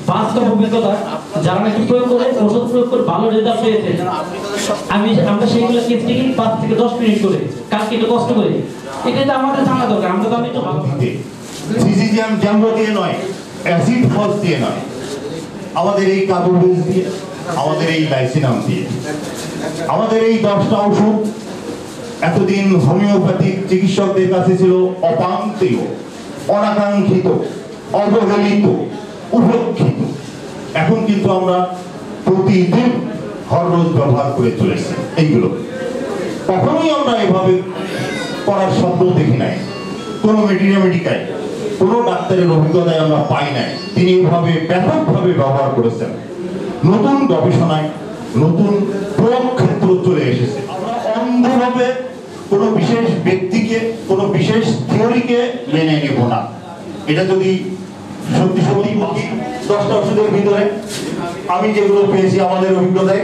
বাস্তব অভিজ্ঞতা যারা নাকি প্রয়োগ করে ওষুধ প্রয়োগ করে ভালো রেজাল্ট পেয়েছে, আমরা সেইগুলো কেস থেকে 5 থেকে 10 মিনিট করে কালকে একটু কষ্ট করে, এটা তো আমাদের জানা দরকার। আমরা তো আমি তো সিজিজিয়াম জ্যাম্বো দিয়ে নয়, অ্যাসিড ফস দিয়ে নয়, আমাদের এই কার্বোবেজ দিয়ে, আমাদের এই লাইসিনাম দিয়ে, আমাদের এই 10টা ওষুধ এতদিন হোমিওপ্যাথিক চিকিৎসকদের কাছে ছিল অপান্তেয়, অনাকাঙ্ক্ষিত, অবহেলিত, উপেক্ষিত। এখন কিন্তু আমরা প্রতিদিন হররোজ ব্যবহার করে চলেছি এইগুলো। কখনোই আমরা এভাবে করার স্বপ্ন দেখি নাই, কোনো মেডিকায় কোনো ডাক্তারের অভিজ্ঞতায় আমরা পাই নাই তিনি এভাবে ব্যাপকভাবে ব্যবহার করেছেন। নতুন গবেষণায় নতুন প্রয়োগ ক্ষেত্র চলে এসেছে। আমরা অন্ধভাবে কোনো বিশেষ ব্যক্তিকে, কোনো বিশেষ থিওরিকে মেনে নেব না। এটা যদি সত্যি সত্যি 10টা ওষুধের ভিতরে আমি যেগুলো পেয়েছি আমাদের অভিজ্ঞতায়,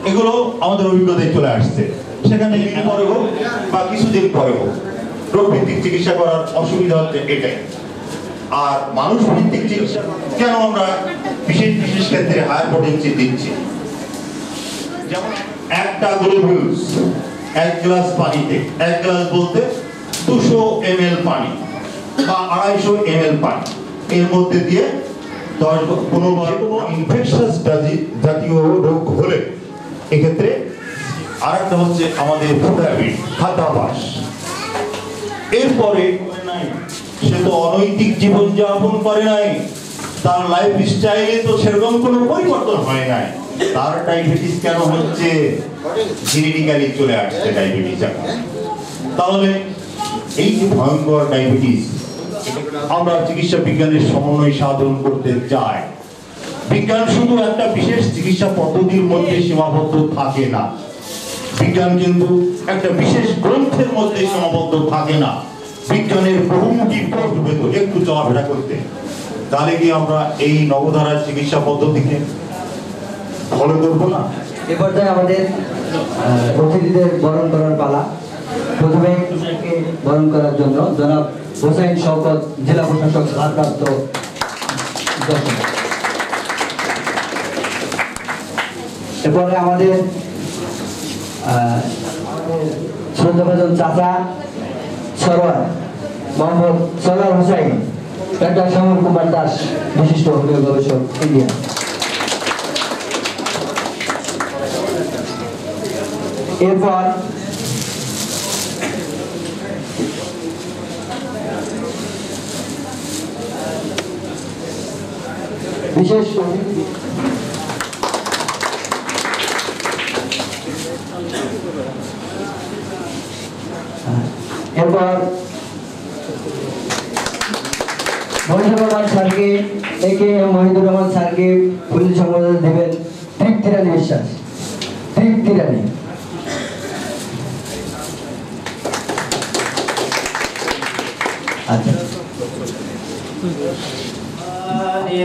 এগুলো আমাদের অভিজ্ঞতায় চলে আসছে। সেখানে পরে হোক বা কিছুদিন পরে হোক, রোগ ভিত্তিক চিকিৎসা করার অসুবিধা হচ্ছে এটাই। আর মানুষ ভিত্তিক চিকিৎসা কেন আমরা বিশেষ বিশেষ ক্ষেত্রে হায়ার পোটেন্সি দিচ্ছি? যেমন একটা গ্লুকোজ 1 গ্লাস পানিতে, 1 গ্লাস বলতে 200 ml পানি বা 250 ml পানি, এর মধ্যে দিয়ে 10-15 বার ইনফেকশাস জাতীয় রোগ হলে এক্ষেত্রে আরেকটা হচ্ছে আমাদের ফুড হ্যাবিট, খাদ্যাভ্যাস। এরপরে সে তো অনৈতিক জীবনযাপন করে নাই, তার লাইফ স্টাইলে তো সেরকম কোনো পরিবর্তন হয় নাই, তার ডায়াবেটিস কেন হচ্ছে? জেনেটিক্যালি চলে আসছে ডায়াবেটিস। তাহলে এই যে ভয়ঙ্কর ডায়াবেটিস, আমরা চিকিৎসা বিজ্ঞানের সমন্বয় সাধন করতে চাই। বিজ্ঞান শুধু একটা বিশেষ চিকিৎসা পদ্ধতির মধ্যে সীমাবদ্ধ থাকে না, বিজ্ঞান কিন্তু একটা বিশেষ গ্রন্থের মধ্যে সীমাবদ্ধ থাকে না। বিজ্ঞানের বহুমুখী পথ ভেতর একটু চলাফেরা করতে, তাহলে কি আমরা এই নবধারার চিকিৎসা পদ্ধতিকে ফলো করবো না? এ পর্যায়ে আমাদের অতিথিদের বরণ করার পালা। প্রথমে বরণ করার জন্য জনাব হোসেন শওকত, জেলা প্রশাসক, ভারপ্রাপ্ত। এরপরে আমাদের শ্রদ্ধাভাজন চাচা সরোয়ার মোহাম্মদ সরোয়ার হোসাইন, ডাক্তার শ্যামল কুমার দাস, বিশিষ্ট হোমিও গবেষক, ইন্ডিয়া। এরপর বিশেষ এরপর মহিদুর রহমান স্যারকে, মহিদুর রহমান স্যারকে পুলিশ সম্বোধনা দেবেন তৃপ্তি রানী বিশ্বাস। তৃপ্তি রানী। আচ্ছা।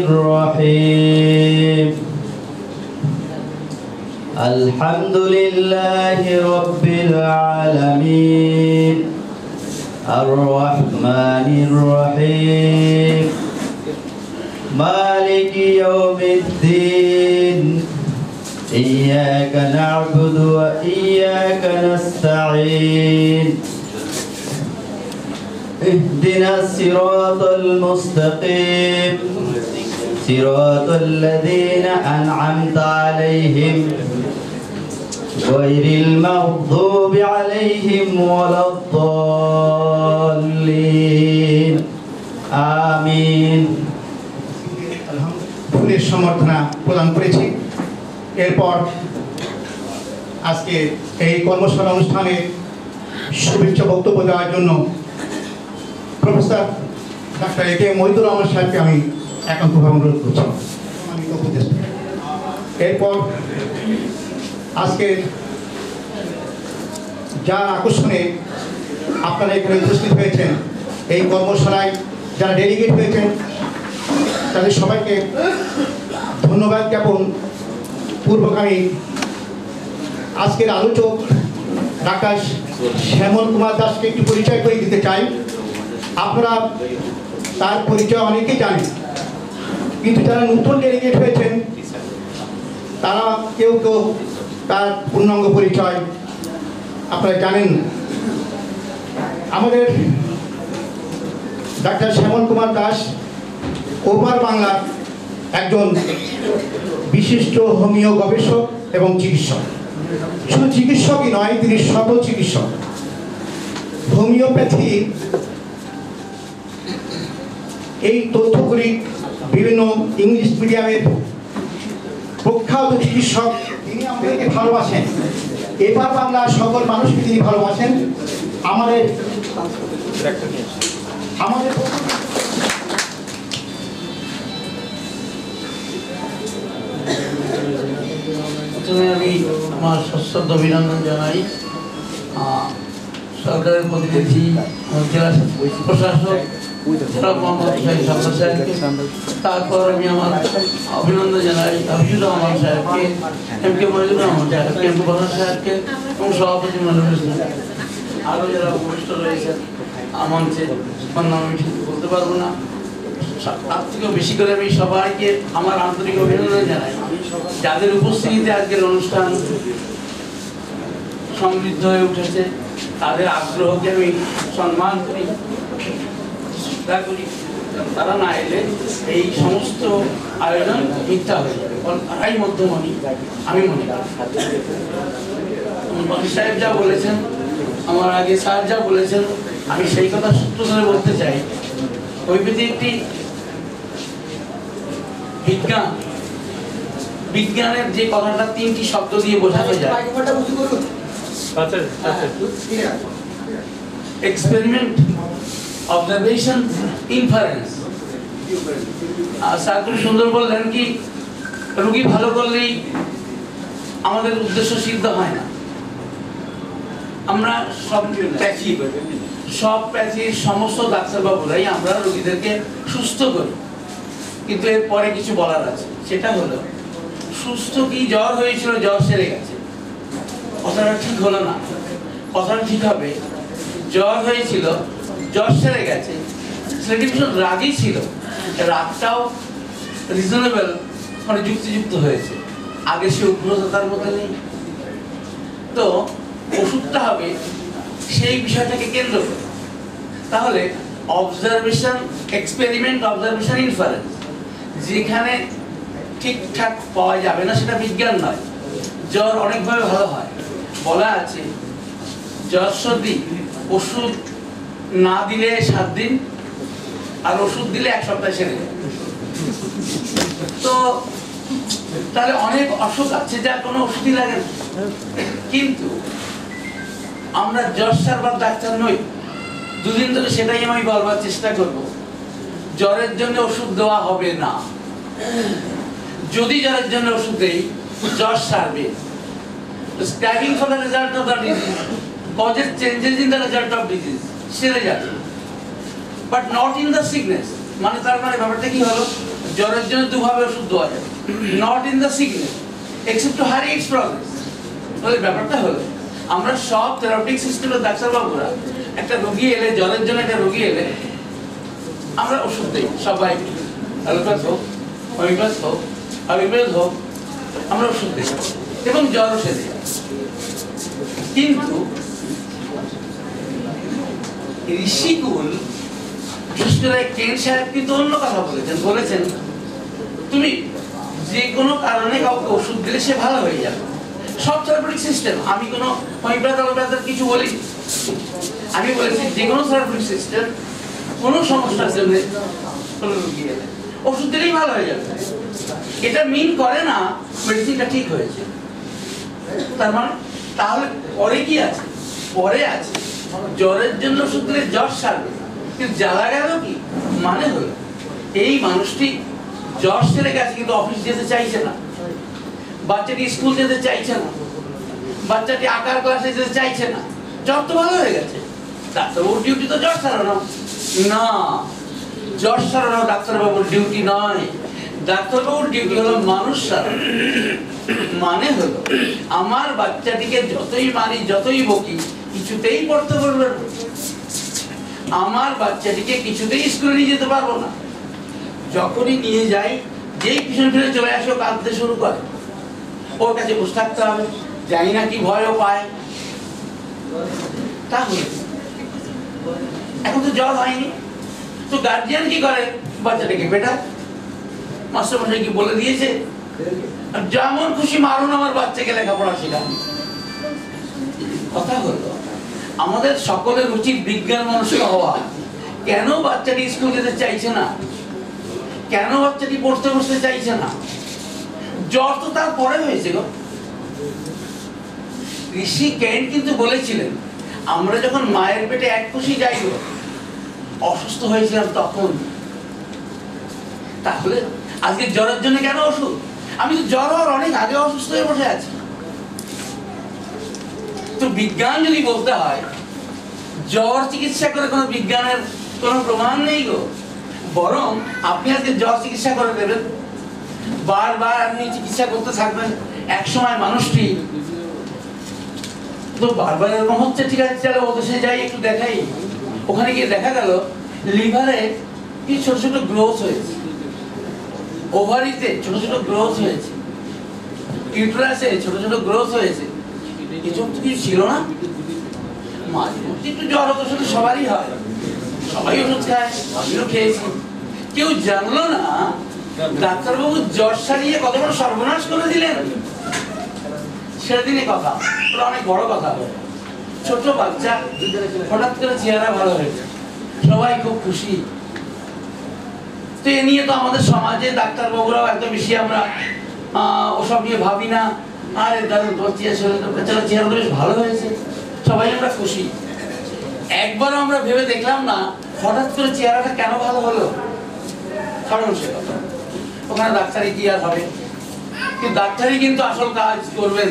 الرحيم الحمد لله رب العالمين الرحمن الرحيم مالك يوم الدين إياك نعبد وإياك نستعين اهدنا الصراط المستقيم صراط الذين أنعمت عليهم غير المغضوب عليهم ولا الضالين آمين। ফুলের সম্বর্ধনা প্রদান করেছি। এরপর আজকে এই কর্মশালা অনুষ্ঠানে শুভেচ্ছা বক্তব্য দেওয়ার জন্য professor doctor A K. Mohidur Rahman সাহেবকে আমি একান্তভাবে অনুরোধ করছি। এরপর আজকে যার আকর্ষণে আপনারা এখানে উপস্থিত হয়েছেন, এই কর্মশালায় যারা ডেলিগেট হয়েছেন তাদের সবাইকে ধন্যবাদ জ্ঞাপন পূর্বক আমি আজকের আলোচক ডাক্তার শ্যামল কুমার দাসকে একটু পরিচয় করে দিতে চাই। আপনারা তার পরিচয় অনেকেই জানেন, কিন্তু যারা নতুন ডেলিগেট হয়েছেন তারা কেউ কেউ তার পূর্ণাঙ্গ পরিচয় আপনারা জানেন। আমাদের ডাক্তার শ্যামল কুমার দাস ওপার বাংলার একজন বিশিষ্ট হোমিও গবেষক এবং চিকিৎসক। শুধু চিকিৎসকই নয়, তিনি সকল চিকিৎসক। হোমিওপ্যাথি এই তথ্যগুলি বিভিন্ন ইংলিশ মিডিয়ামের প্রখ্যাত চিকিৎসক, তিনি আমাদেরকে ভালোবাসেন। এপার বাংলার সকল মানুষকে তিনি ভালোবাসেন। আমাদের প্রথমে আমি আমার সশ্রদ্ধ অভিনন্দন জানাই সরকারের প্রতিনিধি, জেলা প্রশাসক জনাব মোহাম্মদ হুসাইন সরকার সাহেবকে। তারপর আমি আমার অভিনন্দন জানাই হাফিজুর রহমান সাহেবকে, এম.কে. মজিদুর রহমান সাহেবকে, এম.কে. বহার সাহেবকে এবং সভাপতি মনোজ হোসেন, আরও যারা উপস্থিত রয়েছেন মঞ্চে, নাম আমি ঠিক বলতে পারবো না। তার থেকেও বেশি করে আমি সবাইকে আমার আন্তরিক অভিনন্দন জানাই, যাদের উপস্থিতিতে আজকের অনুষ্ঠান সমৃদ্ধ হয়ে উঠেছে। তাদের আগ্রহকে আমি সম্মান করি, শ্রদ্ধা করি। তারা না এলে এই সমস্ত আয়োজন মিথ্যা হয়ে যাবে, তারাই মধ্যমণি আমি মনে করি। সাহেব যা বলেছেন, আমার আগে স্যার যা বলেছেন, আমি সেই কথা সূত্র ধরে বলতে চাই। হোমিওপ্যাথি একটি বিজ্ঞান, বিজ্ঞানের যে কথাটা তিনটি শব্দ দিয়ে বোঝানো যায়, এক্সপেরিমেন্ট, অবজারভেশন, ইনফারেন্স। স্যার খুব সুন্দর বললেন কি রোগী ভালো করলেই আমাদের উদ্দেশ্য সিদ্ধ হয় না। আমরা সব প্যাথির সমস্ত ডাক্তারবাবুরাই আমরা রোগীদেরকে সুস্থ করি, কিন্তু এর পরে কিছু বলার আছে। সেটা হলো সুস্থ কি, জ্বর হয়েছিল, জ্বর সেরে গেছে, কথাটা ঠিক হলো না। কথাটা ঠিক হবে জ্বর হয়েছিল, জ্বর সেরে গেছে, ছেলেটি ভীষণ রাগই ছিল, রাগটাও রিজনেবল, মানে যুক্তিযুক্ত হয়েছে। আগে সে উগ্রতার মধ্যে নেই। তো ওষুধটা হবে সেই বিষয়টাকে কেন্দ্র করে। তাহলে অবজারভেশন, এক্সপেরিমেন্ট, অবজারভেশন, ইনফারেন্স, যেখানে ঠিকঠাক পাওয়া যাবে না সেটা বিজ্ঞান নয়। জ্বর অনেকভাবে ভালো হয়, বলা আছে জ্বর সর্দি ওষুধ না দিলে 7 দিন, আর ওষুধ দিলে 1 সপ্তাহে সেরে যায়। তো তাহলে অনেক অসুখ আছে যার কোনো ওষুধই লাগে না। কিন্তু আমরা জ্বর সারবার ডাক্তার নই। 2 দিন ধরে সেটাই আমি বলবার চেষ্টা করব, জ্বরের জন্য ওষুধ দেওয়া হবে না। যদি জ্বরের জন্য ওষুধ দেই, জ্বর সারবে। Striving for the result of the disease causes changes in the result of disease, সেরে যাবে, but not in the sickness। মানে তার মানে ব্যাপারটা কি হলো, জ্বরের জন্য 2 ভাবে ওষুধ দেওয়া যাবে, not in the sickness except to hurry its progress। তাহলে ব্যাপারটা হলো আমরা সব থেরাপিউটিক সিস্টেমের ডাক্তারবাবুরা একটা রোগী এলে, জ্বরের জন্য একটা রোগী এলে আমরা ওষুধ দিই সবাই, অ্যালোপ্যাথ হোক, হোমিওপ্যাথ হোক, আয়ুর্বেদ হোক, আমরা ওষুধ দিই এবং জ্বরও সেরে যায়। কিন্তু ঋষিকুল, বিশেষ করে কেন সাহেব কিন্তু অন্য কথা বলেছেন তুমি যে কোনো কারণে কাউকে ওষুধ দিলে সে ভালো হয়ে যাবে। সব থেরাপিউটিক সিস্টেম, আমি কোনো হোমিওপ্যাথ অ্যালোপ্যাথের কিছু বলিনি। আমি বলেছি যে কোনো থেরাপিউটিক সিস্টেম কোনো সমস্যার জন্য কোনো রোগী এলে ওষুধ দিলেই ভালো হয়ে যাবে। এটা মিন করে না মেডিসিনটা ঠিক হয়েছে। তার মানে তাহলে পরে কি আছে? পরে আছে জ্বরের জন্য ওষুধ দিলে জ্বর সারবে, কিন্তু জ্বালা গেল কি, মানে হলো এই মানুষটি জ্বর সেরে গেছে কিন্তু অফিস যেতে চাইছে না, বাচ্চাটি স্কুল যেতে চাইছে না, বাচ্চাটি আঁকার ক্লাসে যেতে চাইছে না, জ্বর তো ভালো হয়ে গেছে। ডাক্তারবাবুর ডিউটি তো জ্বর সারানো না, জ্বর সারানো ডাক্তারবাবুর ডিউটি নয়। ডাক্তারবাবুর ডিউটি হলো মানুষ সারা, মানে হলো আমার বাচ্চাটিকে যতই মারি যতই বকি কিছুতেই পড়তে পারবে না, আমার বাচ্চাটিকে কিছুতেই স্কুলে নিয়ে যেতে পারবো না। যখনই নিয়ে যাই, যেই পিছনে ফিরে চলে আসে ও কাঁদতে শুরু করে, ওর কাছে বসে থাকতে হবে, জানি না কি ভয়ও পায়। তাহলে এখন তো জ্বর হয়নি, তো গার্জিয়ান কি করে, বাচ্চাটাকে বেটা মাস্টারমশাই কি বলে দিয়েছে যেমন খুশি মারুন আমার বাচ্চাকে লেখাপড়া শেখান। কথা হলো আমাদের সকলের উচিত বিজ্ঞান মনস্ক হওয়া। কেন বাচ্চাটি স্কুল যেতে চাইছে না, কেন বাচ্চাটি পড়তে বসতে চাইছে না? জ্বর তো তার পরে হয়েছে গো। ঋষি কেন কিন্তু বলেছিলেন আমরা যখন মায়ের পেটে এক খুশি যাই গো, অসুস্থ হয়েছিলাম তখন। তাহলে আজকে জ্বরের জন্য কেন ওষুধ? আমি তো জ্বর হওয়ার অনেক আগে অসুস্থ হয়ে বসে আছি। তো বিজ্ঞান যদি বলতে হয়, জ্বর চিকিৎসা করে কোনো বিজ্ঞানের কোনো প্রমাণ নেই গো। বরং আপনি আজকে জ্বর চিকিৎসা করে দেবেন, বারবার আপনি চিকিৎসা করতে থাকবেন, এক সময় মানুষটি তো বারবার এরকম হচ্ছে, ঠিক আছে চলো ও দেশে যাই একটু দেখাই। ওখানে গিয়ে দেখা গেল লিভারে কি ছোট ছোট গ্রোথ হয়েছে, ওভারিতে ছোট ছোট গ্রোথ হয়েছে, ইউটেরাসে ছোট ছোট গ্রোথ হয়েছে। এসব তো কিছু ছিল না। মাঝে মধ্যে একটু জ্বর হতো, শুধু সবারই হয়, সবাই ওষুধ খায়, আমিও খেয়েছি। কেউ জানলো না ডাক্তারবাবু জ্বর সারিয়ে কত বড় সর্বনাশ করে দিলেন। সেদিনে কথা, ওটা অনেক বড় কথা। ছোট বাচ্চা হঠাৎ করে চেহারা ভালো হয়েছে, সবাই খুব খুশি। তো এ নিয়ে তো আমাদের সমাজে ডাক্তারবাবুরাও এত বেশি আমরা ওসব নিয়ে ভাবি না। আরে দাদা চেহারা তো বেশ ভালো হয়েছে, সবাই আমরা খুশি। একবারও আমরা ভেবে দেখলাম না হঠাৎ করে চেহারাটা কেন ভালো হলো। কারণ সে কথা ওখানে ডাক্তারি কি আর হবে, কিন্তু ডাক্তারি কিন্তু আসল কাজ করবেন।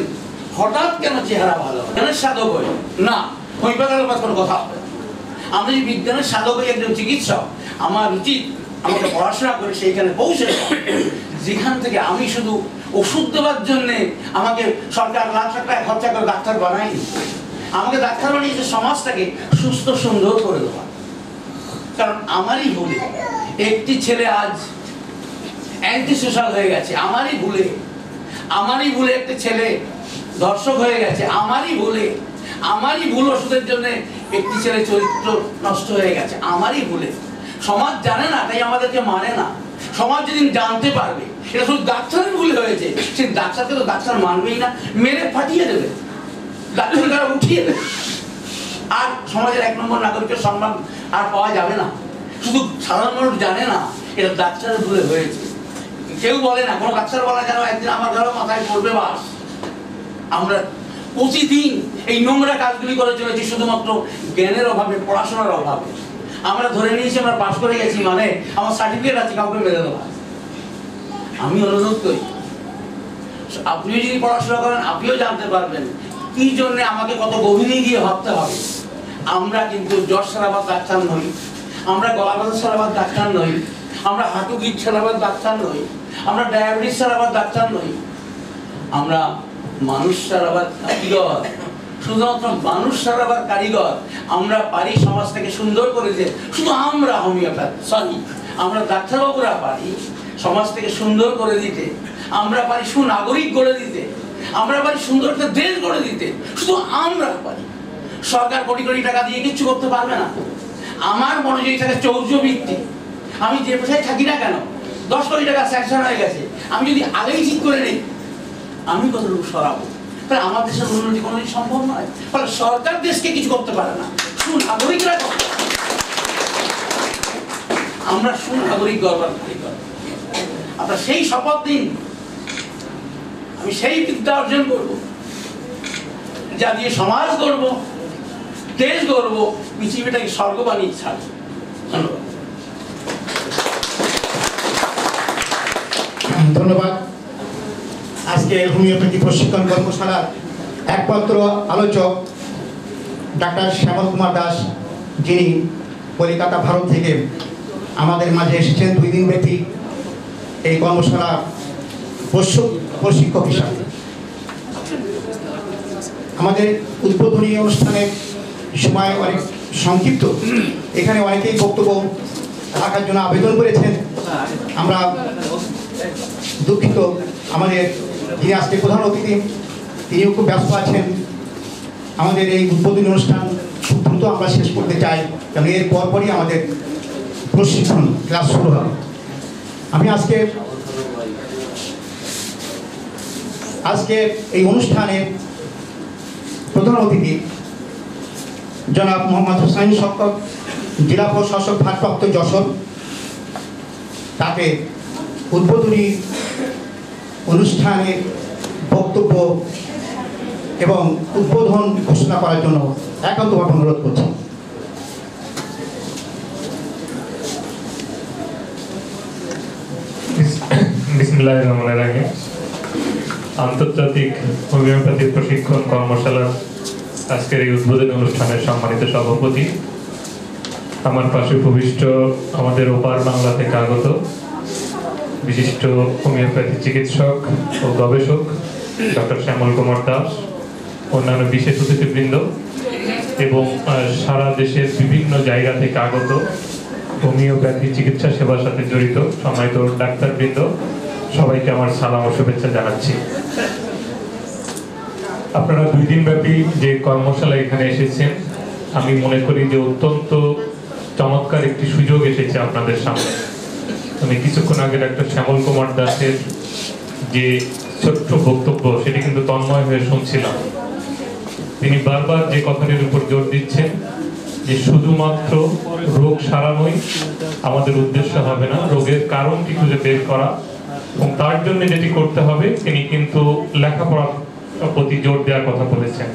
হঠাৎ কেন চেহারা ভালো বিজ্ঞানের সাধক হই না, হোমিওপ্যাথির কোনো কথা হবে। আমি যদি বিজ্ঞানের সাধক হই, একজন চিকিৎসক, আমার উচিত আমাকে পড়াশোনা করে সেইখানে পৌঁছে যেখান থেকে আমি শুধু ওষুধ দেওয়ার জন্যে আমাকে সরকার লাখ লাখ টাকা খরচা করে ডাক্তার বানায়নি। আমাকে ডাক্তার বানিয়েছে সমাজটাকে সুস্থ সুন্দর করে দেওয়া। কারণ আমারই ভুলে একটি ছেলে আজ অ্যান্টি সোশ্যাল হয়ে গেছে, আমারই ভুলে একটি ছেলে ধর্ষক হয়ে গেছে, আমারই ভুল ওষুধের জন্য একটি ছেলে চরিত্র নষ্ট হয়ে গেছে, আমারই ভুলে। সমাজ জানে না, তাই আমাদেরকে মানে না। সমাজ যেদিন জানতে পারবে এটা শুধু ডাক্তারের ভুলে হয়েছে, সেই ডাক্তারকে তো ডাক্তার মানবেই না, মেরে ফাটিয়ে দেবে, ডাক্তার তারা উঠিয়ে দেবে। আর সমাজের 1 নম্বর নাগরিকের সম্মান আর পাওয়া যাবে না। শুধু সাধারণ মানুষ জানে না এটা ডাক্তারের ভুলে হয়েছে, কেউ বলে না। কোনো ডাক্তার বলা যেন একদিন আমার ঘরে মাথায় পড়বে বাস। আমরা প্রতিদিন এই নোংরা কাজগুলি করে চলেছি শুধুমাত্র জ্ঞানের অভাবে, পড়াশোনার অভাবে। আমরা ধরে নিয়েছি আমরা পাস করে গেছি, মানে আমার সার্টিফিকেট আছে, কাউকে মেরে দেওয়া। আমি অনুরোধ করি আপনি যদি পড়াশোনা করেন আপনিও জানতে পারবেন কি জন্য আমাকে কত গভীরে গিয়ে ভাবতে হবে। আমরা কিন্তু জ্বর সারাবার ডাক্তার নই, আমরা গলা ব্যথা সারাবার ডাক্তার নই, আমরা হাঁটু গিট সারাবার ডাক্তার নই, আমরা ডায়াবেটিস সারাবার ডাক্তার নই। আমরা মানুষ সারাবার কারিগর, শুধুমাত্র মানুষ সারাবার কারিগর। আমরা পারি সমাজটাকে সুন্দর করে দিতে। শুধু আমরা হোমিওপ্যাথি আমরা ডাক্তারবাবুরা পারি সমাজটাকে সুন্দর করে দিতে। আমরা পারি সুনাগরিক গড়ে দিতে, আমরা পারি সুন্দর একটা দেশ গড়ে দিতে। শুধু আমরা পারি। সরকার কোটি কোটি টাকা দিয়ে কিচ্ছু করতে পারবে না। আমার মনোযোগী থাকে চৌর্যবৃত্তি। আমি যে পেশায় থাকি না কেন 10 কোটি টাকা স্যাংশন হয়ে গেছে, আমি যদি আগেই ঠিক করে নিই আমি কতটুকু সরাবো, তাহলে আমার দেশের উন্নতি কোনোদিন সম্ভব নয়। ফলে সরকার দেশকে কিছু করতে পারে না, সুনাগরিকরা করতে পারে। আমরা সুনাগরিক গড়বার কারিগর। আপনারা সেই শপথ দিন, আমি সেই বিদ্যা অর্জন করব যা দিয়ে সমাজ গড়ব, দেশ গড়ব, পৃথিবীটাকে স্বর্গ বানিয়ে ছাড়ব। ধন্যবাদ। ধন্যবাদ। আজকে হোমিওপ্যাথি প্রশিক্ষণ কর্মশালার একমাত্র আলোচক ডাক্তার শ্যামল কুমার দাস, যিনি কলকাতা ভারত থেকে আমাদের মাঝে এসেছেন 2 দিন ব্যাপী এই কর্মশালা প্রশিক্ষক হিসাবে। আমাদের উদ্বোধনী অনুষ্ঠানের সময় অনেক সংক্ষিপ্ত, এখানে অনেকেই বক্তব্য রাখার জন্য আবেদন করেছেন। আমরা দুঃখিত, আমাদের যিনি আজকে প্রধান অতিথি তিনিও খুব ব্যস্ত আছেন। আমাদের এই উদ্বোধনী অনুষ্ঠান খুব দ্রুত আমরা শেষ করতে চাই, কারণ এর পরপরই আমাদের প্রশিক্ষণ ক্লাস শুরু হবে। আমি আজকে এই অনুষ্ঠানে প্রধান অতিথি জনাব মোহাম্মদ হোসাইন শওকত, জেলা প্রশাসক ভারপ্রাপ্ত যশোর, তাকে উদ্বোধনী অনুষ্ঠানে বক্তব্য এবং উদ্বোধন ঘোষণা করার জন্য একান্তভাবে অনুরোধ করছি। বিসমিল্লাহির রহমানির রহিম। আন্তর্জাতিক হোমিওপ্যাথি প্রশিক্ষণ কর্মশালার আজকের এই উদ্বোধনী অনুষ্ঠানের সম্মানিত সভাপতি, আমার পাশে উপবিষ্ট আমাদের ওপার বাংলা থেকে আগত বিশিষ্ট হোমিওপ্যাথি চিকিৎসক ও গবেষক ডক্টর শ্যামল কুমার দাস, অন্যান্য বিশেষ অতিথিবৃন্দ এবং সারা দেশের বিভিন্ন জায়গা থেকে আগত হোমিওপ্যাথি চিকিৎসা সেবার সাথে জড়িত সম্মানিত ডাক্তারবৃন্দ, সবাইকে আমার সালাম ও শুভেচ্ছা জানাচ্ছি। আপনারা 2 দিন ব্যাপী যে কর্মশালা এখানে এসেছেন, আমি মনে করি যে অত্যন্ত চমৎকার একটি সুযোগ এসেছে আপনাদের সামনে। আমি কিছুক্ষণ আগে ডাক্তার শ্যামল কুমার দাসের যে ছোট্ট বক্তব্য সেটি কিন্তু তন্ময় হয়ে শুনছিলাম। তিনি বারবার যে কথাটির উপর জোর দিচ্ছেন যে শুধুমাত্র রোগ সারানোই আমাদের উদ্দেশ্য হবে না, রোগের কারণটি খুঁজে বের করা, এবং তার জন্য যেটি করতে হবে তিনি কিন্তু লেখাপড়ার প্রতি জোর দেওয়ার কথা বলেছেন।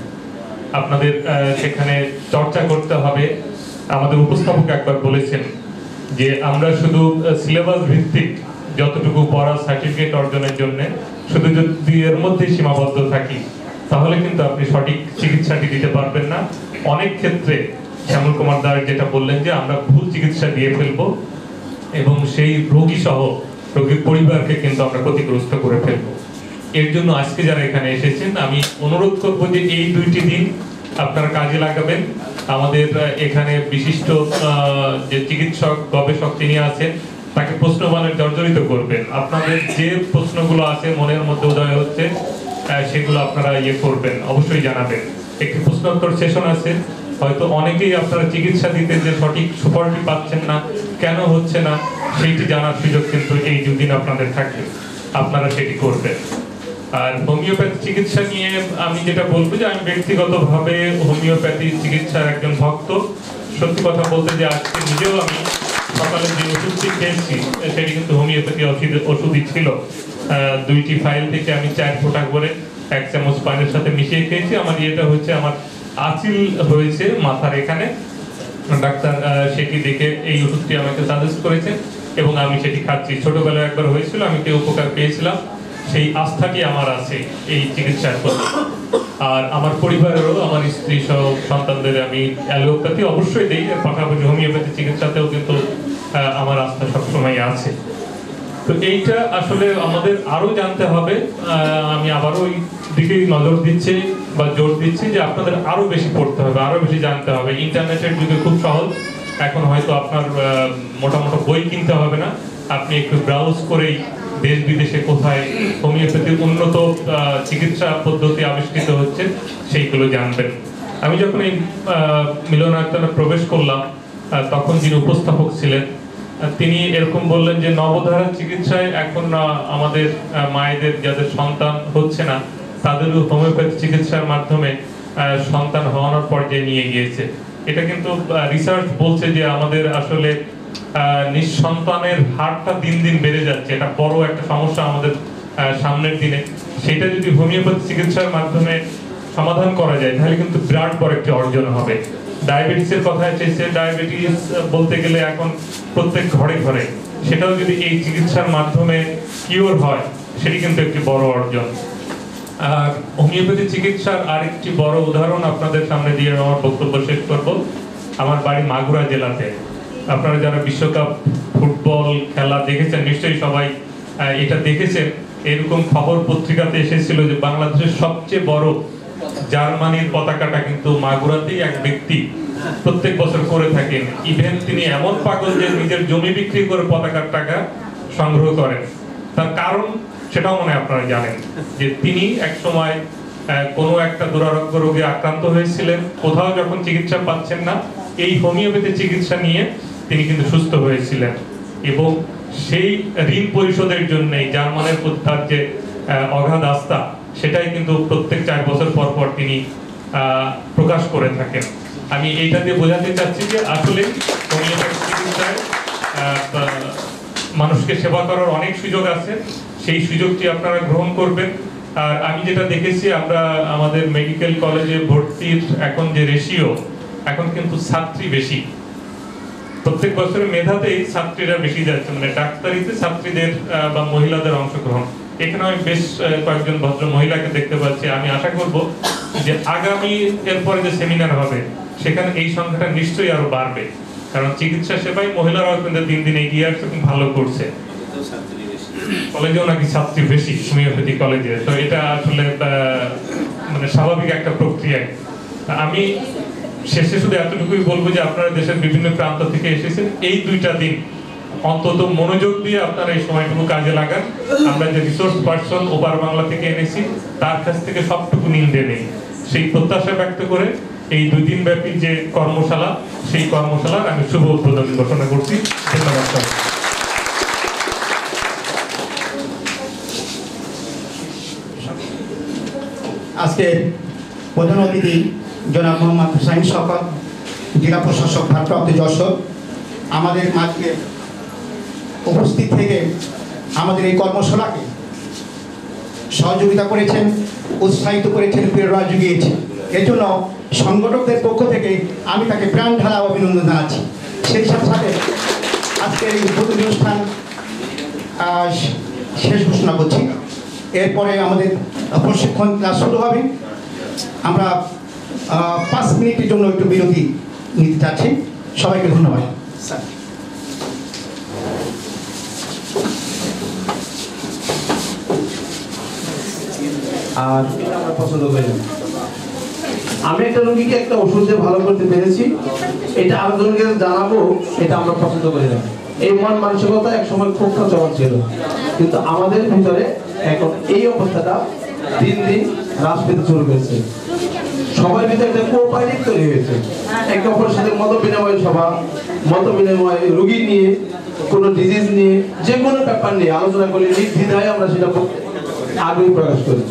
আপনাদের সেখানে চর্চা করতে হবে। আমাদের উপস্থাপক একবার বলেছেন যে আমরা শুধু সিলেবাস ভিত্তিক যতটুকু পড়া সার্টিফিকেট অর্জনের জন্য শুধু যদি এর মধ্যে সীমাবদ্ধ থাকি তাহলে কিন্তু আপনি সঠিক চিকিৎসাটি দিতে পারবেন না। অনেক ক্ষেত্রে শ্যামল কুমার দাস যেটা বললেন যে আমরা ভুল চিকিৎসা দিয়ে ফেলবো এবং সেই রোগী সহ রোগীর পরিবারকে কিন্তু আমরা ক্ষতিগ্রস্ত করে ফেলবো। এর জন্য আজকে যারা এখানে এসেছেন আমি অনুরোধ করবো যে এই 2টি দিন আপনারা কাজে লাগাবেন। আমাদের এখানে বিশিষ্ট যে চিকিৎসক গবেষক তিনি আছেন, তাকে প্রশ্নবাণে জর্জরিত করবেন। আপনাদের যে প্রশ্নগুলো আছে মনের মধ্যে উদয় হচ্ছে সেগুলো আপনারা করবেন, অবশ্যই জানাবেন। একটি প্রশ্নোত্তর সেশন আছে, হয়তো অনেকেই আপনারা চিকিৎসা দিতে যে সঠিক সুফলটি পাচ্ছেন না, কেন হচ্ছে না সেইটি জানার সুযোগ কিন্তু এই 2 দিন আপনাদের থাকবে, আপনারা সেটি করবেন। আর হোমিওপ্যাথি চিকিৎসা নিয়ে আমি যেটা বলবো যে আমি ব্যক্তিগতভাবে হোমিওপ্যাথি চিকিৎসার একজন ভক্ত। সত্যি কথা বলতে যে আজকে নিজেও আমি সকালে যে ওষুধটি খেয়েছি সেটি কিন্তু হোমিওপ্যাথি ওষুধই ছিল। 2টি ফাইল থেকে আমি 4 ফোঁটা করে 1 চামচ পানির সাথে মিশিয়ে খেয়েছি। আমার এটা হচ্ছে আমার আঁচিল হয়েছে মাথার এখানে, ডাক্তার সেটি দেখে এই ওষুধটি আমাকে সাজেস্ট করেছেন এবং আমি সেটি খাচ্ছি। ছোটবেলায় একবার হয়েছিল, আমি কি উপকার পেয়েছিলাম, সেই আস্থাটি আমার আছে এই চিকিৎসার প্রতি। আর আমার পরিবারেরও, আমার স্ত্রী সহ সন্তানদের আমি অ্যালোপ্যাথি অবশ্যই দিই, এর পাশাপাশি হোমিওপ্যাথি চিকিৎসাতেও কিন্তু আমার আস্থা সবসময় আছে। তো এইটা আসলে আমাদের আরো জানতে হবে। আমি আবারও ওই দিকেই নজর দিচ্ছি বা জোর দিচ্ছি যে আপনাদের আরো বেশি পড়তে হবে, আরো বেশি জানতে হবে। ইন্টারনেটের যুগে খুব সহজ, এখন হয়তো আপনার মোটামুটি বই কিনতে হবে না, আপনি একটু ব্রাউজ করেই দেশ বিদেশে কোথায় হোমিওপ্যাথির উন্নত চিকিৎসা পদ্ধতি আবিষ্কৃত হচ্ছে সেইগুলো জানবেন। আমি যখন এই মিলনায়তনে প্রবেশ করলাম তখন যিনি উপস্থাপক ছিলেন তিনি এরকম বললেন যে নবধারা চিকিৎসায় এখন আমাদের মায়েদের যাদের সন্তান হচ্ছে না তাদেরও হোমিওপ্যাথি চিকিৎসার মাধ্যমে সন্তান হওয়ানোর পর্যায়ে নিয়ে গিয়েছে। এটা কিন্তু রিসার্চ বলছে যে আমাদের আসলে নিঃসন্তানের হারটা দিন দিন বেড়ে যাচ্ছে। এটা বড় একটা সমস্যা আমাদের সামনের দিনে। সেটা যদি হোমিওপ্যাথি চিকিৎসার মাধ্যমে সমাধান করা যায় তাহলে কিন্তু বিরাট বড় একটি অর্জন হবে। ডায়াবেটিসের কথা এসেছে, ডায়াবেটিস বলতে গেলে এখন প্রত্যেক ঘরে ঘরে, সেটাও যদি এই চিকিৎসার মাধ্যমে কিওর হয় সেটি কিন্তু একটি বড় অর্জন। আর হোমিওপ্যাথি চিকিৎসার আরেকটি বড় উদাহরণ আপনাদের সামনে দিয়ে আমার বক্তব্য শেষ করব। আমার বাড়ি মাগুরা জেলাতে। আপনারা যারা বিশ্বকাপ ফুটবল খেলা দেখেছেন নিশ্চয়ই সবাই এটা দেখেছেন, এরকম খবর পত্রিকাতে এসেছিল যে বাংলাদেশের সবচেয়ে বড় জার্মানির পতাকাটা কিন্তু মাগুরাতেই এক ব্যক্তি প্রত্যেক বছর করে থাকেন। ইভেন তিনি এমন পাগল যে নিজের জমি বিক্রি করে পতাকার টাকা সংগ্রহ করেন। তার কারণ সেটাও মনে আপনারা জানেন যে তিনি এক সময় কোনো একটা দুরারোগ্য রোগে আক্রান্ত হয়েছিলেন, কোথাও যখন চিকিৎসা পাচ্ছেন না, এই হোমিওপ্যাথি চিকিৎসা নিয়ে তিনি কিন্তু সুস্থ হয়েছিলেন এবং সেই ঋণ পরিশোধের জন্য জার্মানের প্রতি তার যে অগাধ আস্থা, সেটাই কিন্তু প্রত্যেক 4 বছর পর পর তিনি প্রকাশ করে থাকেন। আমি এইটা দিয়ে বোঝাতে চাচ্ছি যে আসলে হোমিওপ্যাথি চিকিৎসায় মানুষকে সেবা করার অনেক সুযোগ আছে, সেই সুযোগটি আপনারা গ্রহণ করবেন। আর আমি যেটা দেখেছি, আমরা আমাদের মেডিকেল কলেজে ভর্তির এখন যে রেশিও, এখন কিন্তু ছাত্রী বেশি, প্রত্যেক বছরে মেধাতেই ছাত্রীরা বেশি যাচ্ছে, মানে ডাক্তারিতে ছাত্রীদের বা মহিলাদের অংশগ্রহণ। এখানে আমি বেশ কয়েকজন ভদ্র মহিলাকে দেখতে পাচ্ছি। আমি আশা করব যে আগামী এরপরে যে সেমিনার হবে সেখানে এই সংখ্যাটা নিশ্চয়ই আরো বাড়বে, কারণ চিকিৎসা সেবায় মহিলারাও কিন্তু দিন দিন এগিয়ে আসছে, ভালো করছে। কলেজেও নাকি ছাত্রী বেশি হোমিওপ্যাথি কলেজে, তো এটা আসলে মানে স্বাভাবিক একটা প্রক্রিয়া। আমি শেষে শুধু এতটুকুই বলবো যে আপনারা দেশের বিভিন্ন প্রান্ত থেকে এসেছেন, এই 2টা দিন অন্তত মনোযোগ দিয়ে আপনারা এই সময়টুকু কাজে লাগান। আমরা যে রিসোর্স পার্সন ওপার বাংলা থেকে এনেছি তার কাছ থেকে সবটুকু নিন্দে নেই, সেই প্রত্যাশা ব্যক্ত করে এই 2 দিন ব্যাপী যে কর্মশালা, সেই কর্মশালার আমি শুভ উদ্বোধন ঘোষণা করছি। ধন্যবাদ। আজকে প্রধান অতিথি জনাব মোহাম্মদ হুসাইন শওকত, জেলা প্রশাসক ভারপ্রাপ্ত যশোর, আমাদের মাঝে উপস্থিত থেকে আমাদের এই কর্মশালাকে সহযোগিতা করেছেন, উৎসাহিত করেছেন, প্রেরণা জুগিয়েছেন। এজন্য সংগঠকদের পক্ষ থেকে আমি তাকে প্রাণ ঢালা অভিনন্দন জানাচ্ছি। সেই সাথে সাথে আজকের এই উদ্বোধনী অনুষ্ঠান শেষ ঘোষণা করছি। এরপরে আমাদের প্রশিক্ষণ ক্লাস শুরু হবে। আমরা 5 মিনিটের জন্য একটু বিরতি নিতে চাচ্ছি। সবাইকে ধন্যবাদ। স্যার, আর আমরা পছন্দ করি না। আমি একটা রোগীকে একটা ওষুধ দিয়ে ভালো করতে পেরেছি, এটা আরেকজনকে জানাবো, এটা আমরা পছন্দ করি না। এই মন মানসিকতা এক সময় খুব প্রচলন ছিল, কিন্তু আমাদের ভিতরে এখন এই অবস্থাটা দিন দিন হ্রাস পেতে শুরু করেছে। সবার ভিতরে একটা কোঅপারেটিভ তৈরি হয়েছে, একে অপরের সাথে মত বিনিময় সভা, মত বিনিময়, রোগী নিয়ে, কোনো ডিজিজ নিয়ে, যে কোনো ব্যাপার নিয়ে আলোচনা করি, নির্দ্বিধায় আমরা সেটা আগ্রহী প্রকাশ করি,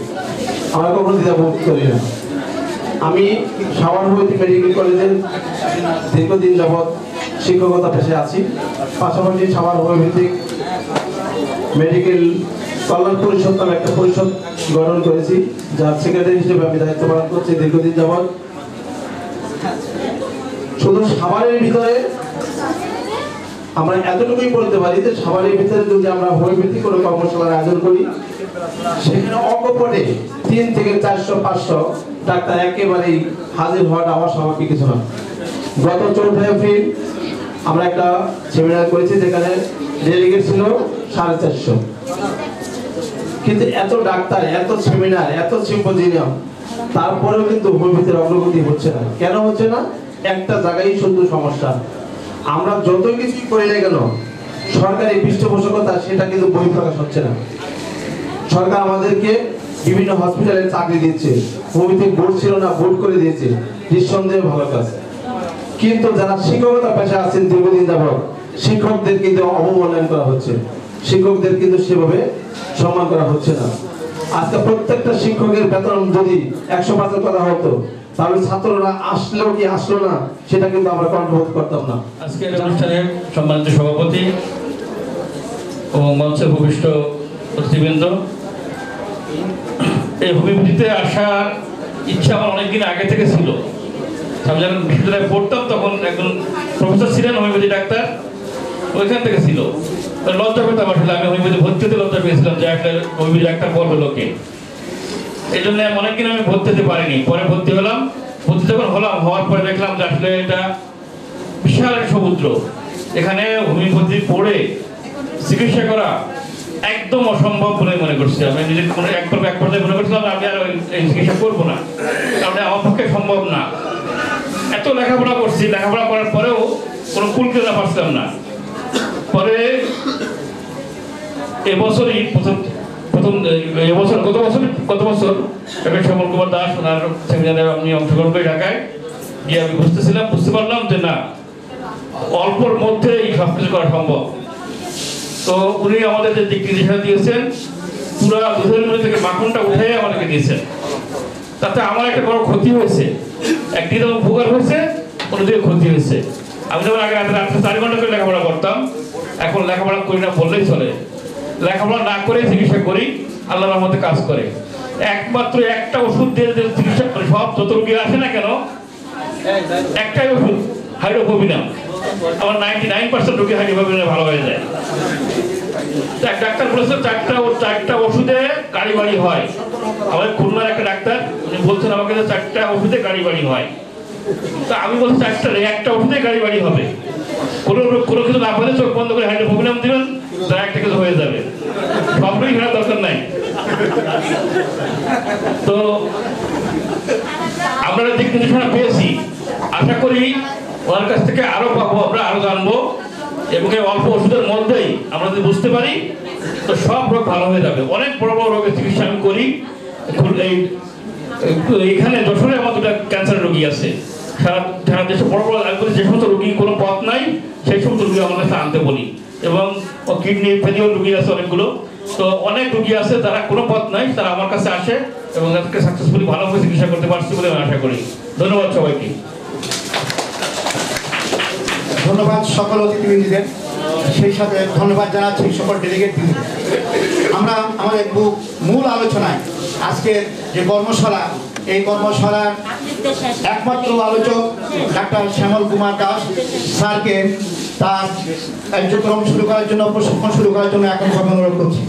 আমরা কখনো দ্বিধাবোধ করি না। আমি সাভার হোমিওপ্যাথি মেডিকেল কলেজের দীর্ঘদিন যাবৎ শিক্ষকতা পেশায় আছি, পাশাপাশি সাভার হোমিওপ্যাথিক মেডিকেল কল্যাণ পরিষদ নামে একটা পরিষদ গঠন করেছি, যার সেক্রেটারি হিসেবে আমি দায়িত্ব পালন করছি দীর্ঘদিন যাবৎ। শুধু সাভারের ভিতরে আমরা এতটুকুই বলতে পারি যে সাভারের ভিতরে যদি আমরা হোমিওপ্যাথি কোনো কর্মশালার আয়োজন করি, সেখানে অকপটে 3 থেকে 400-500 ডাক্তার একেবারেই হাজির হওয়াটা আমার স্বাভাবিক কিছু না। গত 4 এপ্রিল আমরা একটা সেমিনার করেছি, যেখানে ডেলিগেট ছিল 450, কিন্তু এত ডাক্তার, এত সেমিনার, এত সিম্পোজিয়াম, তারপরেও কিন্তু হোমিওপ্যাথির অগ্রগতি হচ্ছে না। কেন হচ্ছে না? একটা জায়গায় শুধু সমস্যা, আমরা যত কিছুই করি না কেন সরকারি পৃষ্ঠপোষকতা সেটা কিন্তু বহিঃপ্রকাশ হচ্ছে না। সরকার আমাদেরকে বিভিন্ন হসপিটালে চাকরি দিচ্ছে, হোমিওপ্যাথিক বোর্ড ছিল না, বোর্ড করে দিয়েছে, নিঃসন্দেহে ভালো কাজ। কিন্তু যারা শিক্ষকতা পেশা আছেন দীর্ঘদিন যাবৎ, শিক্ষকদের কিন্তু অবমূল্যায়ন করা হচ্ছে, শিক্ষকদের কিন্তু সেভাবে সম্মান করা হচ্ছে না। আজকে প্রত্যেকটা শিক্ষকের বেতন যদি 100% করা হতো, তাহলে ছাত্ররা আসলো কি আসলো না সেটা কিন্তু আমরা কন্ট্রোল করতাম না। আজকের অনুষ্ঠানের সম্মানিত সভাপতি এবং মঞ্চে ভূমিষ্ঠ অতিথিবৃন্দ, এই হোমিওপ্যাথিতে আসার ইচ্ছা আমার অনেকদিন আগে থেকে ছিল। আমি যখন বিশ্ববিদ্যালয়ে পড়তাম তখন একজন প্রফেসর ছিলেন হোমিওপ্যাথি ডাক্তার, ওইখান থেকে ছিল। লজ্জা পেতাম আসলে, আমি হোমিওপ্যাথি ভর্তি হতে লজ্জা পেয়েছিলাম যে একটা হোমিওপ্যাথি ডাক্তার বলবে লোকে। এই জন্য অনেকদিন আমি ভর্তি হতে পারিনি। পরে ভর্তি হলাম, ভর্তি যখন হলাম, হওয়ার পরে দেখলাম যে আসলে এটা বিশাল সমুদ্র। এখানে হোমিওপ্যাথি পড়ে চিকিৎসা করা একদম অসম্ভব বলে মনে করছি। আমি নিজের মনে এক পর্যায়ে মনে করছিলাম আমি আর এই চিকিৎসা করবো না, কারণ আমার পক্ষে সম্ভব না। এত লেখাপড়া করছি, লেখাপড়া করার পরেও কোনো কুল কিনা পারছিলাম না। পরে এবছরই গত বছর ডক্টর শ্যামল কুমার দাস ওনার সেমিনারে আমি অংশগ্রহণ করি ঢাকায় গিয়ে আমি বুঝতে পারলাম যে না, অল্পর মধ্যে এই সব কিছু করা সম্ভব। তো উনি আমাদের যে দিক নির্দেশনা দিয়েছেন, পুরা দুধের মধ্যে থেকে মাখনটা উঠে আমাদেরকে দিয়েছেন। তাতে আমার একটা বড় ক্ষতি হয়েছে, একদিকে তো উপকার হয়েছে, অন্যদিকে ক্ষতি হয়েছে। আমি যখন আগে রাতে 4 ঘন্টা করে লেখাপড়া করতাম, এখন লেখাপড়া করি না বললেই চলে। লেখাপড়া না করে চিকিৎসা করি, আল্লাহর রহমতে কাজ করে। একমাত্র একটা ওষুধ দিয়ে চিকিৎসা করে, সব যত রোগী আসে না কেন একটাই ওষুধ, হাইড্রোফোবিনাম। আমার 99% রোগী হাইড্রোফোবিনামে ভালো হয়ে যায়। ডাক্তার বলেছে 4টা ওষুধে গাড়ি বাড়ি হয়। আমাদের খুলনার একটা ডাক্তার উনি বলছেন আমাকে 4টা ওষুধে গাড়ি বাড়ি হয়। তা আমি বলছি একটা ওষুধে গাড়ি বাড়ি হবে। কোনো কিছু না পেলে চোখ বন্ধ করে হাইড্রোফোবিনাম দিবেন, তার একটা কিছু হয়ে যাবে। সবটাই ঘেরার দরকার নাই। তো আমরা দিক নির্দেশনা পেয়েছি, আশা করি ওনার কাছ থেকে আরো পাবো, আমরা আরো জানবো, এবং এই অল্প ওষুধের মধ্যেই আমরা যদি বুঝতে পারি তো সব রোগ ভালো হয়ে যাবে। অনেক বড় বড় রোগের চিকিৎসা আমি করি। এখানে যশোরে আমার 2টা ক্যান্সারের রোগী আছে। সারা দেশে বড় বড় যে সমস্ত রোগী কোনো পথ নাই, সেই সমস্ত রোগী আমার কাছে আনতে বলি। এবং কিডনি ফেলিওর রোগী আছে অনেকগুলো। তো অনেক রোগী আছে তারা কোনো পথ নাই, তারা আমার কাছে আসে এবং তাদেরকে সাকসেসফুলি ভালোভাবে চিকিৎসা করতে পারছি বলে আমি আশা করি। ধন্যবাদ সবাইকে। ধন্যবাদ সকল অতিথিবৃন্দদের, সেই সাথে ধন্যবাদ জানাচ্ছি সকল ডেলিগেটদের। আমরা আমাদের মূল আলোচনায় আজকের যে কর্মশালা, এই কর্মশালার একমাত্র আলোচক ডাক্তার শ্যামল কুমার দাস স্যারকে তার কার্যক্রম শুরু করার জন্য, প্রশিক্ষণ শুরু করার জন্য এখন অনুরোধ করছি।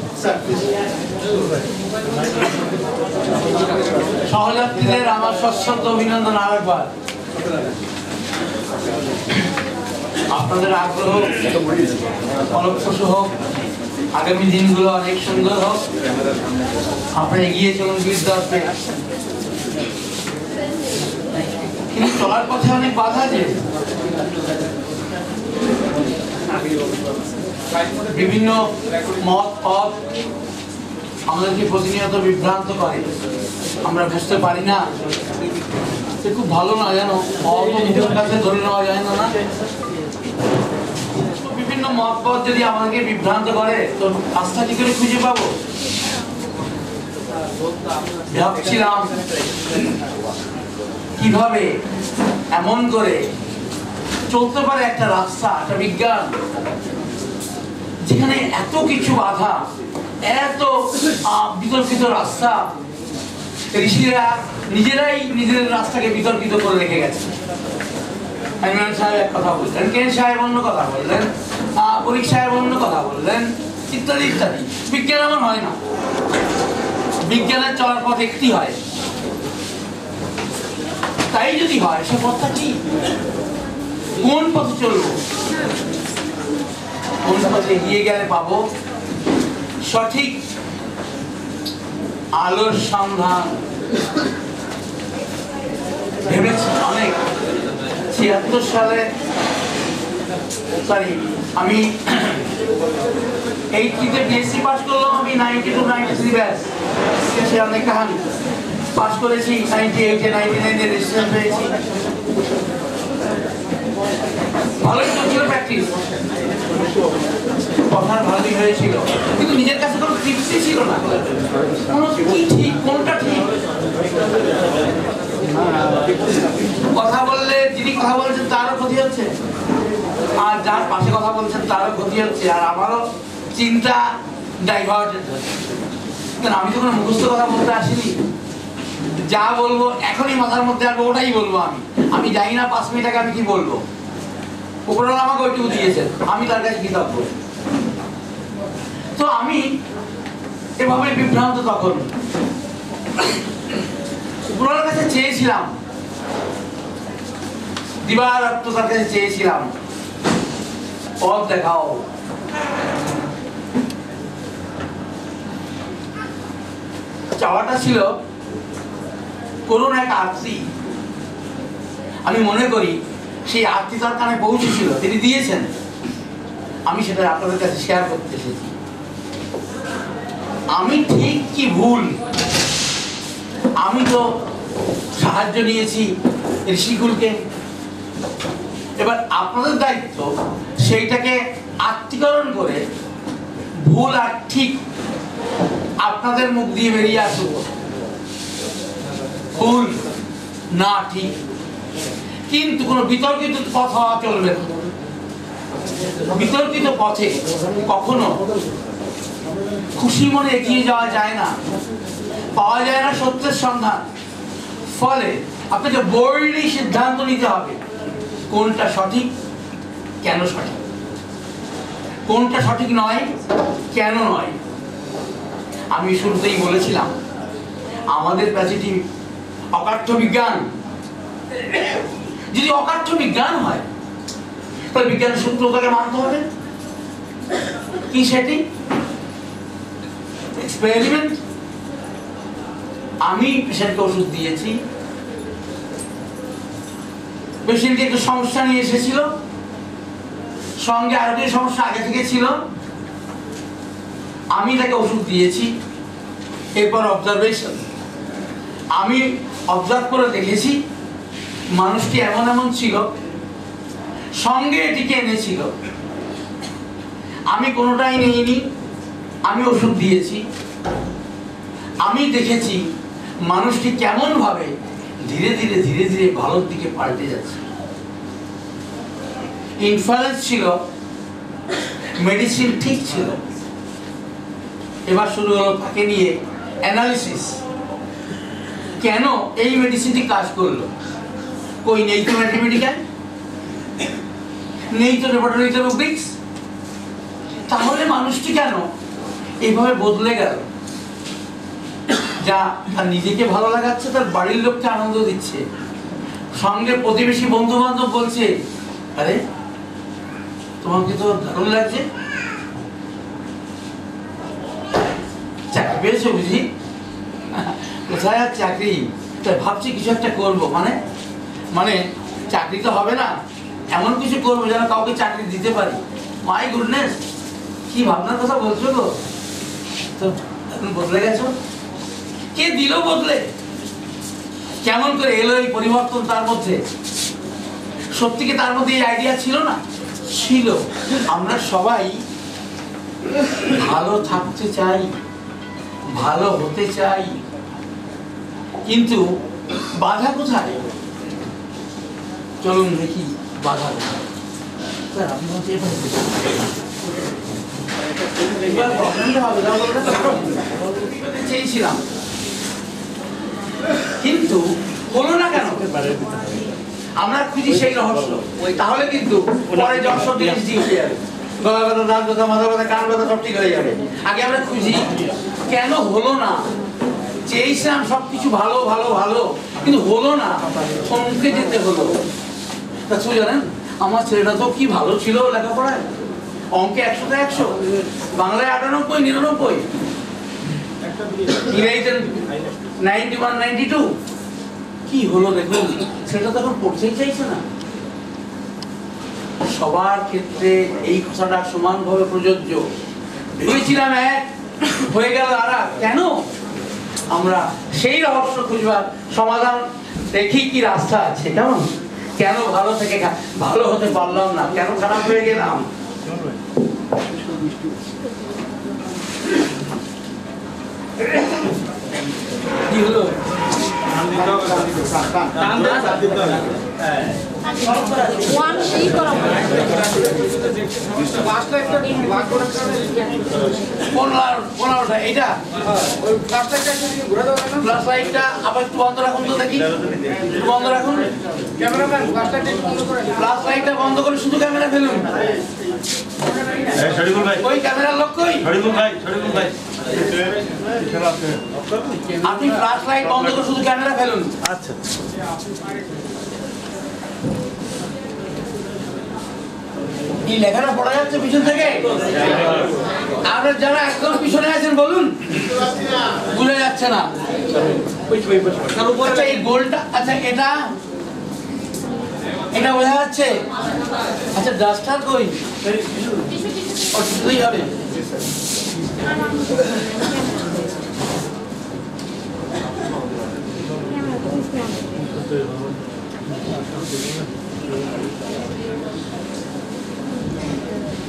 সহযাত্রীদের আমার সশ্রদ্ধ অভিনন্দন আরেকবার। আপনাদের আগ্রহ ফলপ্রসূ হোক, আগামী দিনগুলো অনেক সুন্দর হোক, আপনারা এগিয়ে চলুন বিদ্যার্থে। কিন্তু চলার পথে অনেক বাধা আছে, বিভিন্ন মত পথ আমাদেরকে প্রতিনিয়ত বিভ্রান্ত করে, আমরা বুঝতে পারি না। খুব ভালো না জানো, অল্প নিজের কাছে ধরে নেওয়া যায় না। বিভিন্ন মত পথ যদি আমাদেরকে বিভ্রান্ত করে তো রাস্তা কি করে খুঁজে পাবো? ভাবছিলাম কিভাবে এমন করে চলতে পারে একটা রাস্তা, একটা বিজ্ঞান, যেখানে এত কিছু বাধা, এত বিতর্কিত রাস্তা, ঋষিরা নিজেরাই নিজেদের রাস্তাকে বিতর্কিত করে রেখে গেছে। ইমরান সাহেব এক কথা বললেন, কেন সাহেব অন্য কথা বললেন, পরীক সাহেব অন্য কথা বললেন, ইত্যাদি ইত্যাদি। বিজ্ঞান এমন হয় না, বিজ্ঞানের চলার পথ একটি হয়। তাই যদি হয় সে পথটা কি, কোন পথে চলবো, কোন পথে এগিয়ে গেলে পাবো সঠিক আলোর সন্ধান। ভেবেছি অনেক। 76 সালে আমি 80-তে বিএসসি পাস করলাম, আমি 92-93 ব্যাচ, সে অনেক কাহানি। পাস করেছি 98-এ, 99-এ রেজিস্ট্রেশন পেয়েছি। ভালোই চলছিল প্র্যাকটিস, কথার ভালোই হয়েছিল, কিন্তু নিজের কাছে কোনো তৃপ্তি ছিল না। কি ঠিক, কোনটা ঠিক? কথা বললে যিনি কথা বলছেন তারও ক্ষতি হচ্ছে, আর যার পাশে কথা বলছেন তারও ক্ষতি হচ্ছে, আর আমারও চিন্তা ডাইভার্টেড হচ্ছে। কারণ আমি তো কোনো মুখস্থ কথা বলতে আসিনি, যা বলবো এখনই মাথার মধ্যে আসবো ওটাই বলবো। আমি জানি না 5 মিনিট আগে আমি কি বলবো, উপরওয়ালা আমাকে ওইটুকু দিয়েছেন, আমি তার কাছে কৃতজ্ঞ। তো আমি এভাবে বিভ্রান্ত। তখন উপরওয়ালার কাছে চেয়েছিলাম, দিবারাত্র তার কাছে চেয়েছিলাম, পথ দেখাও। চাওয়াটা ছিল করুন এক আরতি। আমি মনে করি সেই আরতি তার কানে পৌঁছেছিল, তিনি দিয়েছেন। আমি সেটা আপনাদের কাছে শেয়ার করতে এসেছি। আমি ঠিক কি ভুল, আমি তো সাহায্য নিয়েছি ঋষিকুলকে। এবার আপনাদের দায়িত্ব সেইটাকে আত্মীকরণ করে ভুল আর ঠিক আপনাদের মুখ দিয়ে বেরিয়ে আসুক। ভুল না ঠিক, কিন্তু কোনো বিতর্কিত পথ হওয়া চলবে না। বিতর্কিত পথে কখনো খুশি মনে এগিয়ে যাওয়া যায় না, পাওয়া যায় না সত্যের সন্ধান। ফলে আপনাকে বোল্ডলি সিদ্ধান্ত নিতে হবে কোনটা সঠিক, কেন সঠিক, কোনটা সঠিক নয়, কেন নয়। আমি শুরুতেই বলেছিলাম আমাদের প্যাসিটি অকাঠ্য বিজ্ঞান। যদি অকাঠ্য বিজ্ঞান হয় তাহলে বিজ্ঞানের সূত্রটাকে মানতে হবে। কি সেটি? এক্সপেরিমেন্ট। আমি পেশেন্টকে ওষুধ দিয়েছি, পেশেন্টটি একটু সমস্যা নিয়ে এসেছিল, সঙ্গে আরো কিছু সমস্যা আগে থেকে ছিল। আমি তাকে ওষুধ দিয়েছি, এরপর অবজারভেশন। আমি অবজার্ভ করে দেখেছি মানুষটি এমন এমন ছিল, সঙ্গে এটিকে এনেছিল। আমি কোনোটাই নেইনি, আমি ওষুধ দিয়েছি। আমি দেখেছি মানুষটি কেমন ভাবে ধীরে ধীরে ধীরে ধীরে ভালোর দিকে পাল্টে যাচ্ছে। ইনফ্লুয়েন্স ছিল, মেডিসিন ঠিক ছিল। এবার শুরু হলো তাকে নিয়ে অ্যানালিসিস। কেন এই মেডিসিনটি কাজ করলো? কই নেই তো ম্যাথমেটিক্যাল, নেই তো ল্যাবরেটরিতে রুবিক্স। তাহলে মানুষটি কেন এইভাবে বদলে গেল? যা তার নিজেকে ভালো লাগাচ্ছে, তার বাড়ির লোককে আনন্দ দিচ্ছে, সঙ্গে প্রতিবেশী বন্ধু বান্ধব বলছে আরে তোমাকে তো দারুণ লাগছে, চাকরি পেয়েছো বুঝি? কোথায় আর চাকরি? তাই ভাবছি কিছু একটা করবো। মানে চাকরি তো হবে না, এমন কিছু করবো যেন কাউকে চাকরি দিতে পারি। মাই গুডনেস, কি ভাবনার কথা বলছো গো? তো এখন বদলে গেছো। কে দিল বদলে? কেমন করে এলো এই পরিবর্তন তার মধ্যে? সত্যি কি তার মধ্যে এই আইডিয়া ছিল না? ছিল। আমরা সবাই ভালো থাকতে চাই, ভালো হতে চাই, কিন্তু বাধা কোথায়? চলুন দেখি বাধা কোথায়। স্যার আপনি হচ্ছে চেয়েছিলাম, কিন্তু হলো না কেন? আমরা খুঁজি সেই রহস্য। তাহলে কিন্তু পরে যশোর জিনিস দিয়ে যাবে, গলা ব্যথা, দাঁত ব্যথা, মাথা ব্যথা, কান ব্যথা সব ঠিক হয়ে যাবে। আগে আমরা খুঁজি কেন হলো না। চেয়েছিলাম সবকিছু ভালো ভালো ভালো, কিন্তু হলো না, থমকে যেতে হলো। তা জানেন আমার ছেলেটা তো কি ভালো ছিল লেখাপড়ায়, অঙ্কে 100তে 100, বাংলায় 98, 99, ইংরেজিতে 91, 92। কি হলো দেখুন, সেটা তখন পড়তেই চাইছে না। সবার ক্ষেত্রে এই কথাটা সমানভাবে প্রযোজ্য। ভেবেছিলাম এক, হয়ে গেল আর এক। কেন? আমরা সেই রহস্য খুঁজবার সমাধান দেখি কি রাস্তা আছে। কেমন কেন ভালো থেকে ভালো হতে পারলাম না, কেন খারাপ হয়ে গেলাম? কি হলো? আবার একটু বন্ধ রাখুন তো দেখি, বন্ধ রাখুন ক্যামেরাম্যান, ফ্ল্যাশ লাইটটা বন্ধ করে শুধু ক্যামেরা ফেলুন। ওই ক্যামেরার লোক কই? আপনি ফ্ল্যাশ লাইট বন্ধ করে শুধু ক্যামেরা ফেলুন। আচ্ছা, এই লেখাটা পড়া যাচ্ছে পিছন থেকে? আপনারা যারা একদম পিছনে আছেন বলুন, ভুলে যাচ্ছে না। আচ্ছা এই গোলটা, আচ্ছা এটা বোঝা যাচ্ছে। আচ্ছা ডাস্টার কই? দুই হবে।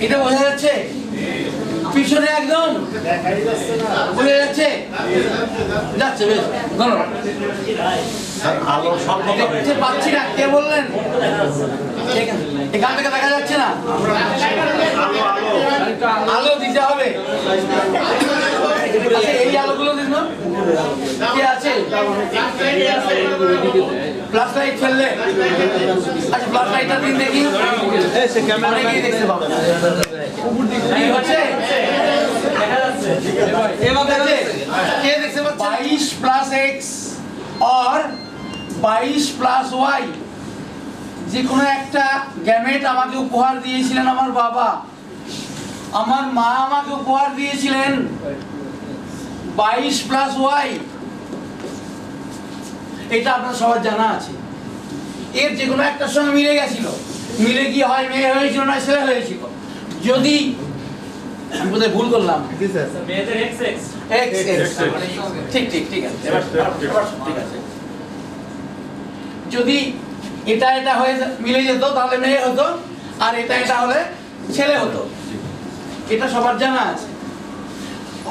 এটা বোঝা যাচ্ছে পিছনে একদম বোঝা যাচ্ছে, যাচ্ছে বেশ ধন্যবাদ। দেখতে পাচ্ছি না, কে বললেন? এখান থেকে দেখা যাচ্ছে না, আলো দিতে হবে। আচ্ছা এই আলোগুলো দিন, কে আছে? ফ্ল্যাশ লাইট ফেললে, আচ্ছা ফ্ল্যাশ লাইটটা দিন দেখি, অনেকেই দেখতে পাবো। কি হচ্ছে? কে দেখতে পাচ্ছে? 22 প্লাস এক্স আর 22 প্লাস ওয়াই, যে কোনো একটা গ্যামেট আমাকে উপহার দিয়েছিলেন আমার বাবা, আমার মা আমাকে উপহার দিয়েছিলেন 22 প্লাস ওয়াই। এটা আপনার সবার জানা আছে। এর যে কোনো একটার সঙ্গে মিলে গেছিল, মিলে কি হয় মেয়ে হয়েছিল না ছেলে হয়েছিল। যদি আমি বোধহয় ভুল করলাম, ঠিক আছে, ঠিক আছে। যদি এটা হয়ে মিলে যেত তাহলে মেয়ে হতো, আর এটা হলে ছেলে হতো। এটা সবার জানা আছে।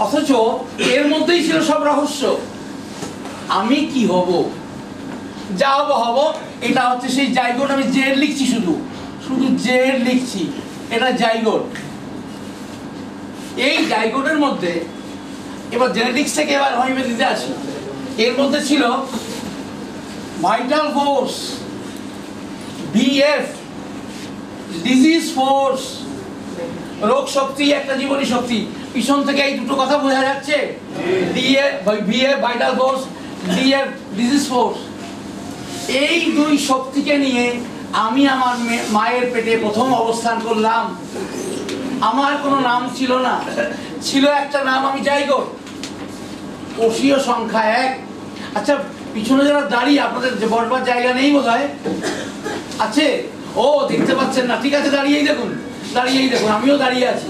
অথচ এর মধ্যেই ছিল সব রহস্য। আমি কি হব, যা হব। এটা হচ্ছে সেই জাইগোট। আমি জেড লিখছি, শুধু জেড লিখছি। এটা জাইগোট। এই জাইগোটের মধ্যে এবার জেনেটিক্স থেকে এবার হোমিওপ্যাথিতে আসি। এর মধ্যে ছিল vital force, VF, disease force, রোগ শক্তি, একটা জীবনী শক্তি। পিছন থেকে এই দুটো কথা বোঝা যাচ্ছে। VF vital force, DF disease force. এই দুই শক্তিকে নিয়ে আমি আমার মায়ের পেটে প্রথম অবস্থান করলাম। আমার কোনো নাম ছিল না, ছিল একটা নাম, আমি জাইগোট, কোষীয় সংখ্যা 1। আচ্ছা পিছনে যারা দাঁড়িয়ে, আপনাদের যে বসবার জায়গা নেই বোধহয়, আছে? ও দেখতে পাচ্ছেন না, ঠিক আছে, দাঁড়িয়েই দেখুন, আমিও দাঁড়িয়ে আছি।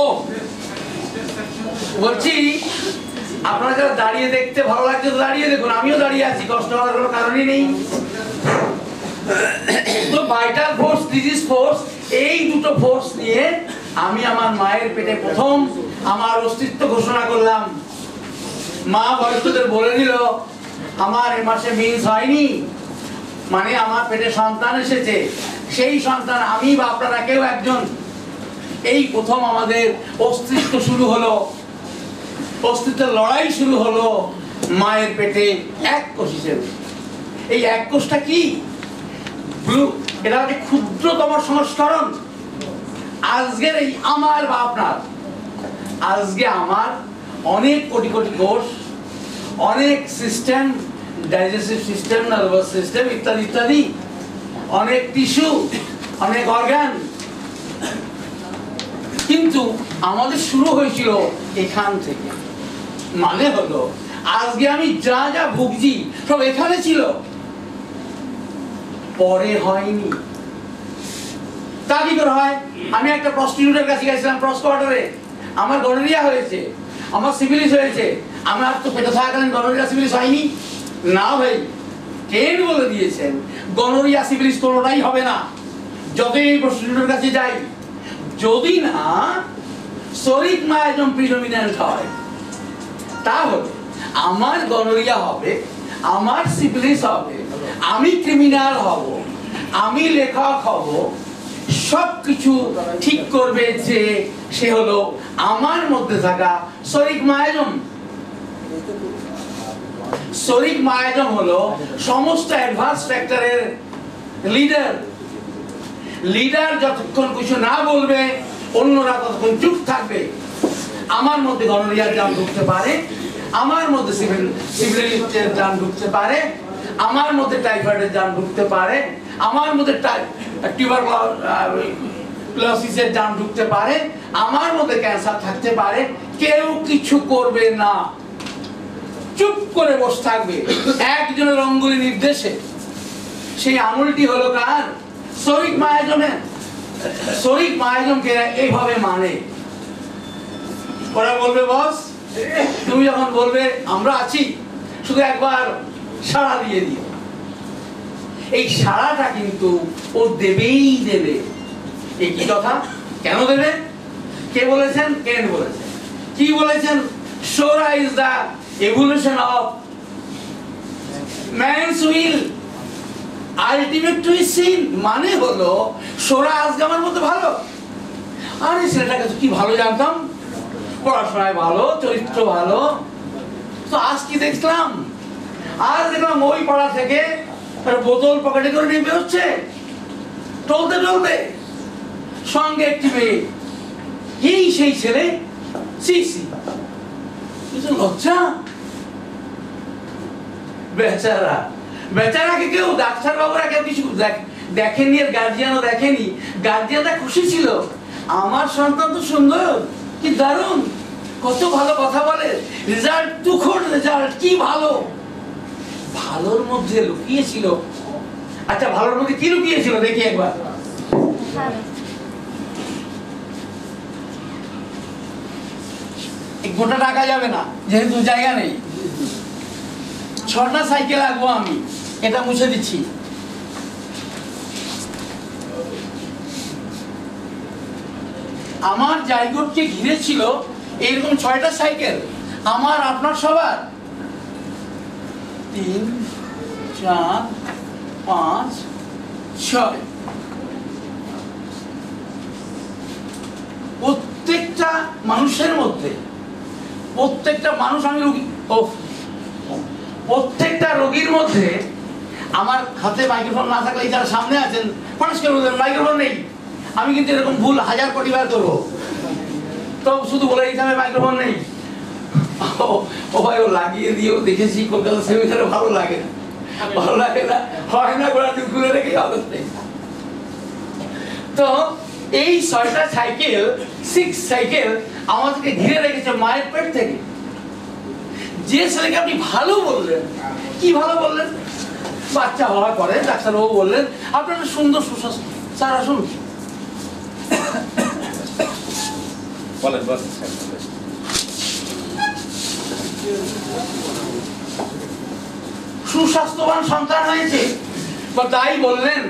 ও বলছি আপনারা যারা দাঁড়িয়ে দেখতে ভালো লাগছে তো দাঁড়িয়ে দেখুন, আমিও দাঁড়িয়ে আছি, কষ্ট হওয়ার কোনো কারণই নেই। তো ভাইটাল ফোর্স, ডিজিজ ফোর্স, এই দুটো ফোর্স নিয়ে আমি আমার মায়ের পেটে প্রথম আমার অস্তিত্ব ঘোষণা করলাম। মা বয়স্কদের বলে দিল আমার এ মাসে মিন্স হয়নি, মানে আমার পেটে সন্তান এসেছে। সেই সন্তান আমি বা আপনারা কেউ একজন। এই প্রথম আমাদের অস্তিত্ব শুরু হলো, অস্তিত্বের লড়াই শুরু হলো মায়ের পেটে এক কোষ হিসেবে। এই এক কোষটা কি? ব্লু। এটা হচ্ছে ক্ষুদ্রতম সংস্করণ। আজকের এই আমার বা আপনার, আজকে আমার অনেক কোটি কোটি কোষ, অনেক system, digestive system, nervous system ইত্যাদি ইত্যাদি, অনেক টিস্যু, অনেক অর্গান। কিন্তু আমাদের শুরু হয়েছিল এখান থেকে। মানে হলো আজকে আমি যা যা ভুগছি সব এখানে ছিল, পরে হয়নি। তা কি করে হয়? আমি একটা প্রস্টিটিউটের কাছে গেছিলাম ক্রস কোয়ার্টারে, আমার গনোরিয়া হয়েছে, আমার সিফিলিস হয়েছে। আমার তো পেটে থাকাকালীন গনোরিয়া সিফিলিস হয়নি না ভাই। কেন বলে দিয়েছেন গনোরিয়া সিফিলিস কোনোটাই হবে না যতই এই প্রস্টিটিউটের কাছে যাই, যদি না শরীর মায়াজম প্রিডমিনেন্ট হয়। তাহলে আমার গনোরিয়া হবে, আমার সিফিলিস হবে, আমি ক্রিমিনাল হব, আমি লেখক হব। সবকিছু ঠিক করবে যে সে হলো আমার মধ্যে থাকা শরীর মায়াজম। শরীর মায়াজম হলো সমস্ত অ্যাডভান্স ফ্যাক্টরের লিডার। লিডার যতক্ষণ কিছু না বলবে অন্যরা ততক্ষণ চুপ থাকবে। আমার মধ্যে গনোরিয়ার জাম ঢুকতে পারে, আমার মধ্যে সিফিলিসের জাম ঢুকতে পারে, আমার মধ্যে টাইফয়েডের জাম ঢুকতে পারে, আমার মধ্যে টিউবারকুলোসিসের জাম ঢুকতে পারে, আমার মধ্যে ক্যান্সার থাকতে পারে, কেউ কিছু করবে না, চুপ করে বসে থাকবে একজনের অঙ্গুলি নির্দেশে। সেই আঙুলটি হলো কার? শরিক মায়াজমের। শরিক মায়াজমকে এইভাবে মানে ওরা বলবে, বস তুমি যখন বলবে আমরা আছি, শুধু একবার সাড়া দিয়ে দিও। এই সাড়াটা কিন্তু ও দেবেই দেবে। এই কি কথা? কেন দেবে? কে বলেছেন? কেন বলেছেন? কি বলেছেন? Sora is the evolution of man's will ultimate to sin. মানে হলো সোরা আজকে আমার মধ্যে ভালো, আরে ছেলেটাকে কি ভালো জানতাম, পড়াশোনায় ভালো, চরিত্র ভালো, তো আজ কি দেখলাম? আর দেখলাম ওই পাড়া থেকে বোতল পকেটে করে নিয়ে বেরোচ্ছে, টলতে টলতে, সঙ্গে একটি মেয়ে। এই সেই ছেলে, সিসি কিছু লজ্জা। বেচারা, বেচারাকে কেউ, ডাক্তার বাবুরা কেউ কিছু দেখেনি, আর গার্জিয়ানও দেখেনি। গার্জিয়ানরা খুশি ছিল, আমার সন্তান তো সুন্দর, কি দারুণ, কত ভালো কথা বলে, রেজাল্ট তুখোড় রেজাল্ট, কি ভালো। ভালোর মধ্যে লুকিয়েছিল, আচ্ছা ভালোর মধ্যে কি লুকিয়েছিল দেখি একবার। গোটা টাকা যাবে না, যেহেতু জায়গা নেই। 6টা সাইকেল আঁকবো আমি, এটা মুছে দিচ্ছি। আমার জায়গাকে ঘিরে ছিল এইরকম 6টা সাইকেল, আমার আপনার সবার। 3, 4, 5, 6। প্রত্যেকটা মানুষের মধ্যে, প্রত্যেকটা মানুষ, আমি রোগী, প্রত্যেকটা রোগীর মধ্যে আমার হাতে মাইক্রোফোন না থাকলে, যারা সামনে আছেন মানুষকে বলবেন মাইক্রোফোন নেই, আমি কিন্তু এরকম ভুল 1000 কোটি বার করবো, তো শুধু বলে দিতে হবে মাইক্রোফোন নেই। ও ভাই, ও লাগিয়ে দিয়েও দেখেছি কলকাতা সেমিনারে, ভালো লাগে না, ভালো লাগে না, হয় না, গোড়া খুলে রেখে অবস্থায়। তো এই 6টা সাইকেল, 6 সাইকেল আমাদেরকে ঘিরে রেখেছে মায়ের পেট থেকে। যে ছেলেকে আপনি ভালো বললেন, কি ভালো বললেন, বাচ্চা হওয়ার পরে ডাক্তারবাবু বললেন আপনার সুন্দর সুস্বাস্থ্য। স্যার আসুন, বলেন বলেন। সুস্বাস্থ্যবান সন্তান হয়েছে, বা তাই বললেন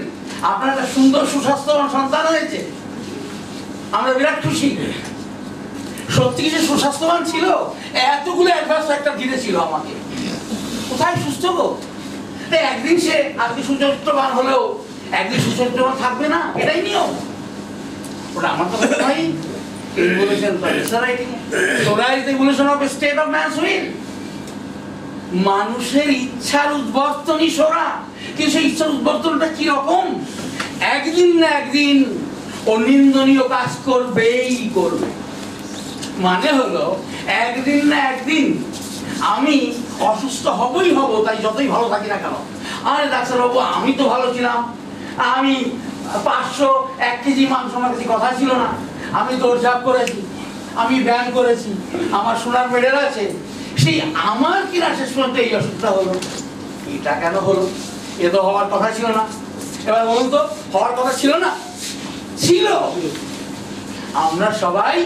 আপনার একটা সুন্দর সুস্বাস্থ্যবান সন্তান হয়েছে, আমরা বিরাট খুশি। সত্যি কি সুস্বাস্থ্যবান ছিল? এতগুলো অ্যাডভান্স একটা দিয়েছিল আমাকে, কোথায় সুস্থ গো? একদিন সে আজকে সুচরিত্রবান হলেও একদিন সুচরিত্রবান থাকবে না, এটাই নিয়ম। ওটা আমার কথা নয়, বলেছেন স্টেট অফ ম্যানস উইল, মানুষের ইচ্ছার উদ্বর্তনই সোরা। কিন্তু সেই ইচ্ছার উদ্বর্তনটা কি রকম? একদিন না একদিন ও নিন্দনীয় কাজ করবেই করবে। মানে হলো একদিন না একদিন আমি অসুস্থ হবই হব, তাই যতই ভালো থাকি না কেন। আরে ডাক্তারবাবু, আমি তো ভালো ছিলাম, আমি 501 কেজি মাংস আমার কাছে কথা ছিল না, আমি দৌড়ঝাঁপ করেছি, আমি ব্যায়াম করেছি, আমার সোনার মেডেল আছে, সেই আমার কিনা শেষ পর্যন্ত এই অসুখটা হলো। এটা কেন হলো? এ তো হওয়ার কথা ছিল না। এবার বলুন তো, হওয়ার কথা ছিল না? ছিল। আমরা সবাই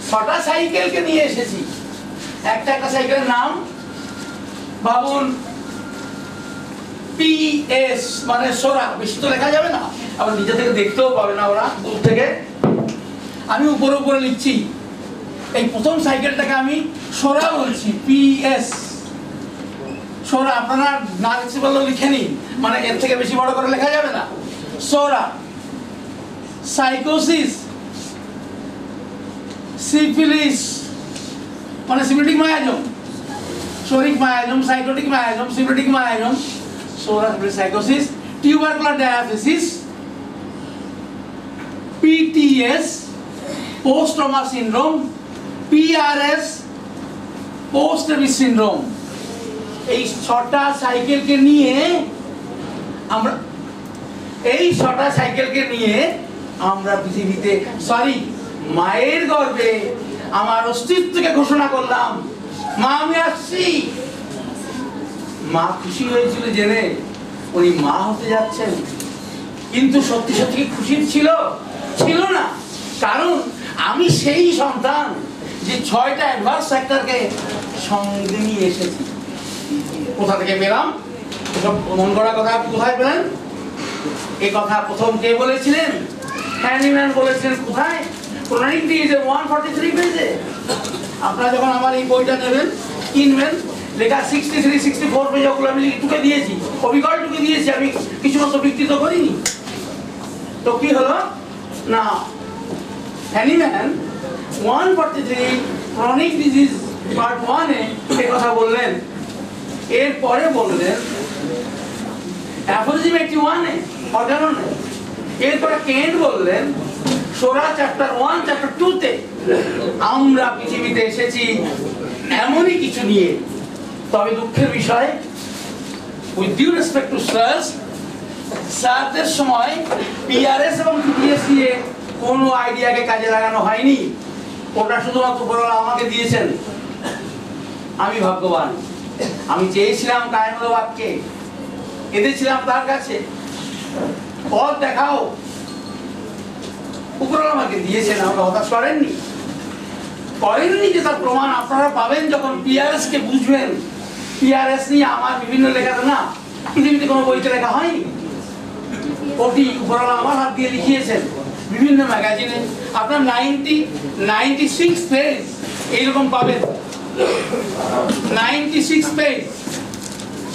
6টা সাইকেলকে নিয়ে এসেছি। একটা একটা সাইকেলের নাম ভাবুন, PS মানে সোরা। বেশি তো লেখা যাবে না, আবার নিচে থেকে দেখতেও পাবে না ওরা দূর থেকে। আমি উপরে উপরে লিখছি। এই প্রথম সাইকেলটাকে আমি সোরা বলছি, PS সোরা। আপনারা না লিখতে পারলেও লিখে নিন, মানে এর থেকে বেশি বড় করে লেখা যাবে না। সোরা, সাইকোসিস, সিফিলিস মানে সিফিলিটিক মায়াজম, শরিক miasm, psychotic miasm, syphilitic miasm, psora সাইকোসিস, tubercular diathesis, PTS post trauma syndrome, PRS post rabies syndrome. এই 6টা সাইকেলকে নিয়ে আমরা আমরা পৃথিবীতে সরি মায়ের গর্ভে আমার অস্তিত্বকে ঘোষণা করলাম, মা আমি আসছি। মা খুশি হয়েছিল জেনে উনি মা হতে যাচ্ছেন, কিন্তু সত্যি সত্যি খুশি ছিল না, কারণ আমি সেই সন্তান যে 6টা অ্যাডভান্স ফ্যাক্টরকে সঙ্গে নিয়ে এসেছি। কোথা থেকে পেলাম? এসব মন করা কথা কোথায় পেলেন? এই কথা প্রথম কে বলেছিলেন? হ্যানিম্যান বলেছিলেন। কোথায়? ক্রনিক ডিজিজে 143 পেজে। আপনারা যখন আমার এই বইটা নেবেন, কিনবেন, লেখা 63 64 পেজ, ওগুলো আমি টুকে দিয়েছি, অবিকল টুকে দিয়েছি, আমি কিছু মতো বিকৃত করিনি। তো কি হলো না, হ্যানিম্যান 143 ক্রনিক ডিজিজ পার্ট 1 এ এই কথা বললেন। এরপরে বললেন অ্যাফোরিজম 81 এ অর্গাননে। এরপরে কেন্ট বললেন সোরা চ্যাপ্টার 1 চ্যাপ্টার 2 তে আমরা পৃথিবীতে এসেছি এমনই কিছু নিয়ে। তবে দুঃখের বিষয়, উইথ ডিউ রেসপেক্ট টু স্যারদের সময় পিআরএস এবং পিটিএসসি এ কোনো আইডিয়াকে কাজে লাগানো হয়নি। ওটা শুধুমাত্র উপরওয়ালা আমাকে দিয়েছেন। আমি ভাগ্যবান, আমি চেয়েছিলাম কায়মুল্লাহকে, কেঁদেছিলাম তার কাছে, পথ দেখাও। উপরওয়ালা আমাকে দিয়েছেন, আমাকে হতাশ করেননি যে তার প্রমাণ আপনারা পাবেন যখন পিআরএস কে বুঝবেন। পিআরএস নিয়ে আমার বিভিন্ন লেখাটা না পৃথিবীতে কোনো বইতে লেখা হয়নি। ওটি উপরওয়ালা আমার হাত দিয়ে লিখিয়েছেন বিভিন্ন ম্যাগাজিনে। আপনার 96 পেজ এইরকম পাবেন, 96 পেজ।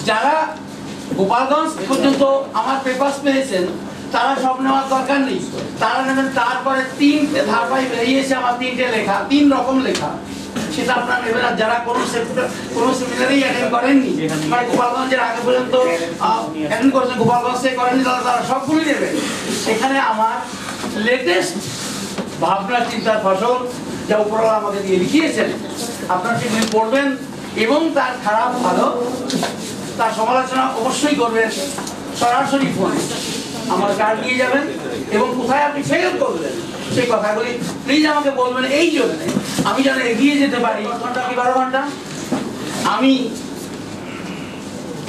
যারা গোপালগঞ্জ পর্যন্ত আমার পেপারস পেয়েছেন তারা সব নেওয়ার দরকার নেই, তারা নেবেন। তারপরে 3টে ধারাবাহিক বেরিয়েছে আমার, 3টে লেখা, 3 রকম লেখা, সেটা আপনারা নেবেন। আর যারা কোনো সেমিনারেই অ্যাটেন্ড করেননি, মানে গোপালগঞ্জের আগে পর্যন্ত অ্যাটেন্ড করেছেন, গোপালগঞ্জ থেকে করেননি, তারা সবগুলি নেবেন। সেখানে আমার লেটেস্ট ভাবনা চিন্তার ফসল যা উপরওয়ালা আমাকে দিয়ে লিখিয়েছেন, আপনারা সেগুলি পড়বেন এবং তার খারাপ ভালো তার সমালোচনা অবশ্যই করবেন। সরাসরি ফোনে আমার কার্ড নিয়ে যাবেন এবং কোথায় আপনি ফেল করবেন সেই কথাগুলি প্লিজ আমাকে বলবেন। এই জন্য আমি যেন এগিয়ে যেতে পারি। ঘন্টা কি 12 ঘন্টা আমি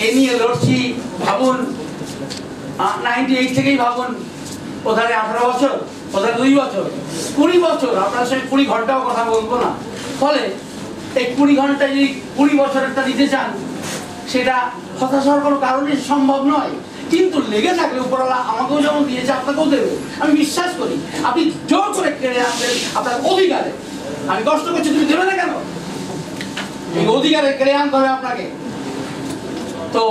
এ নিয়ে লড়ছি। ভাবুন 98 থেকেই ভাবুন, ওধারে 18 বছর, ওধারে 2 বছর, 20 বছর। আপনার সঙ্গে 20 ঘন্টাও কথা বলবো না। ফলে এই 20 ঘন্টা যদি 20 বছরেরটা দিতে চান, সেটা হতাশ হওয়ার কোনো কারণই সম্ভব নয়। কিন্তু লেগে থাকলে উপরওয়ালা আমাকেও যেমন দিয়েছে আপনাকেও দেবে, আমি বিশ্বাস করি। আপনি জোর করে কেড়ে আনবেন আপনার অধিকারে। আমি কষ্ট করছি, তুমি দেবে না কেন? এই অধিকারে কেড়ে আনতে হবে আপনাকে। তো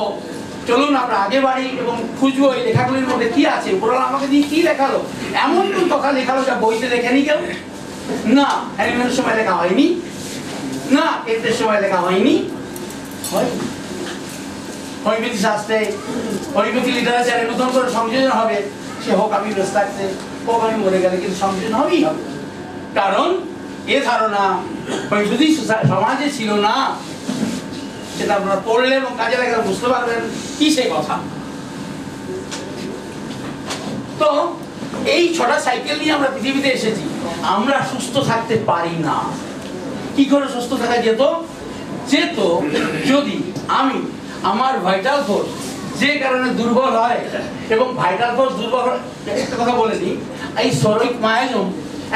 চলুন আমরা আগে বাড়ি এবং খুঁজবো এই লেখাগুলির মধ্যে কি আছে। উপরওয়ালা আমাকে দিয়ে কি লেখালো? এমন কোন কথা লেখালো যা বইতে লেখেনি কেউ? না, হ্যানিম্যানের সময় লেখা হয়নি, না কেন্টের সময় লেখা হয়নি। হোমিওপ্যাথি শাস্ত্রে, হোমিওপ্যাথি লিটারেচারে নতুন করে সংযোজন হবে, সে হোক আমি বেঁচে থাকতে, হোক আমি মরে গেলে, কিন্তু সংযোজন হবেই হবে। কারণ এ ধারণা হোমিওপ্যাথি সমাজে ছিল না। সেটা আপনারা পড়লে এবং কাজে লাগালে বুঝতে পারবেন কি সেই কথা। তো এই 6টা সাইকেল নিয়ে আমরা পৃথিবীতে এসেছি। আমরা সুস্থ থাকতে পারি না। কি করে সুস্থ থাকা যেত? যদি আমি আমার ভাইটাল ফোর্স যে কারণে দুর্বল হয়, এবং ভাইটাল ফোর্স দুর্বল, একটা কথা বলে দিই, এই শরীরিক মায়াজম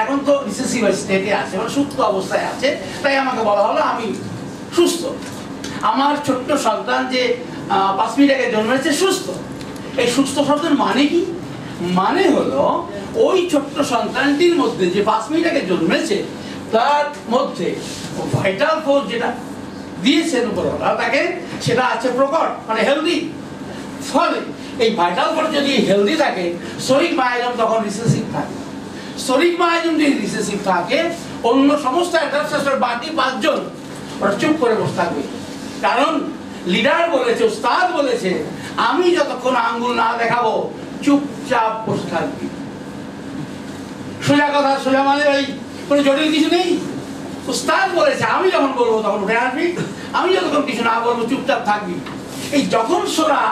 এখন তো রিসেসিভ স্টেটে আছে, মানে সুস্থ অবস্থায় আছে, তাই আমাকে বলা হলো আমি সুস্থ। আমার ছোট্ট সন্তান যে 5 মিনিট আগে জন্মেছে সুস্থ। এই সুস্থ শব্দের মানে কি? মানে হলো ওই ছোট্ট সন্তানটির মধ্যে যে 5 মিনিট আগে জন্মেছে তার মধ্যে ভাইটাল ফোর্স যেটা দিয়েছেন উপরওয়ালা তাকে, সেটা আছে প্রকট, মানে হেলদি। ফলে এই ভাইটাল ফোর্স যদি হেলদি থাকে, শরীরিক মায়াজম তখন রিসেসিভ থাকে। শরীরিক মায়াজম যদি রিসেসিভ থাকে, অন্য সমস্ত অ্যাডাপ্টার বাকি 5 জন ওরা চুপ করে বসে থাকবে। কারণ লিডার বলেছে, উস্তাদ বলেছে, আমি যতক্ষণ আঙ্গুল না দেখাবো চুপচাপ বসে থাকবি। সোজা কথা, সোজা মানে ভাই কোনো জটিল কিছু নেই। উস্তাদ বলেছে আমি যখন বলবো তখন উঠে আসবি, আমি যতক্ষণ কিছু না বলবো চুপচাপ থাকবি। এই যখন সোরা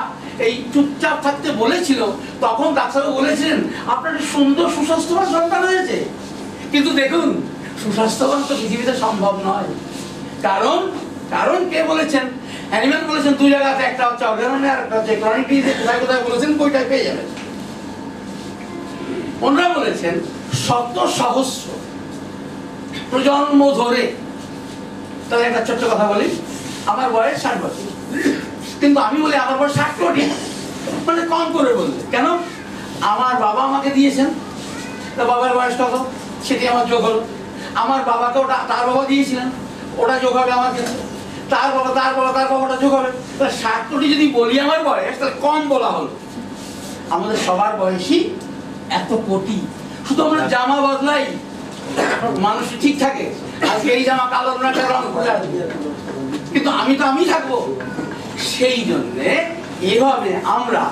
এই চুপচাপ থাকতে বলেছিল, তখন ডাক্তারবাবু বলেছিলেন আপনার সুন্দর সুস্বাস্থ্যবান সন্তান হয়েছে। কিন্তু দেখুন, সুস্বাস্থ্যবান তো পৃথিবীতে সম্ভব নয়। কারণ কারণ কে বলেছেন? হ্যানিম্যান বলেছেন দুই জায়গাতে, একটা হচ্ছে অর্গাননে আর একটা হচ্ছে ক্রনিক ডিজিজে। কোথায় কোথায় বলেছেন বইটাই পেয়ে যাবেন। ওনারা বলেছেন শত সহস্র প্রজন্ম ধরে। তাহলে একটা ছোট্ট কথা বলি, আমার বয়স 60 বছর, কিন্তু আমি বলি আমার বয়স 60 কোটি, মানে কম করে বললে কেন? আমার বাবা আমাকে দিয়েছেন, তা বাবার বয়স কত সেটি আমার যোগ হলো। আমার বাবাকে ওটা তার বাবা দিয়েছিলেন, ওটা যোগ হবে আমার ক্ষেত্রে। তার বাবা তার বাবা তার বাবাটা যোগ হবে। তাহলে 60 কোটি যদি বলি আমার বয়স, তাহলে কম বলা হলো। আমাদের সবার বয়সই এত কোটি, শুধু আমরা জামা বদলাই, মানুষ ঠিক থাকে। আজকে এই জামা কালো রং করে আসবে, কিন্তু আমি তো আমি থাকবো। সেই জন্যে এভাবে আমরা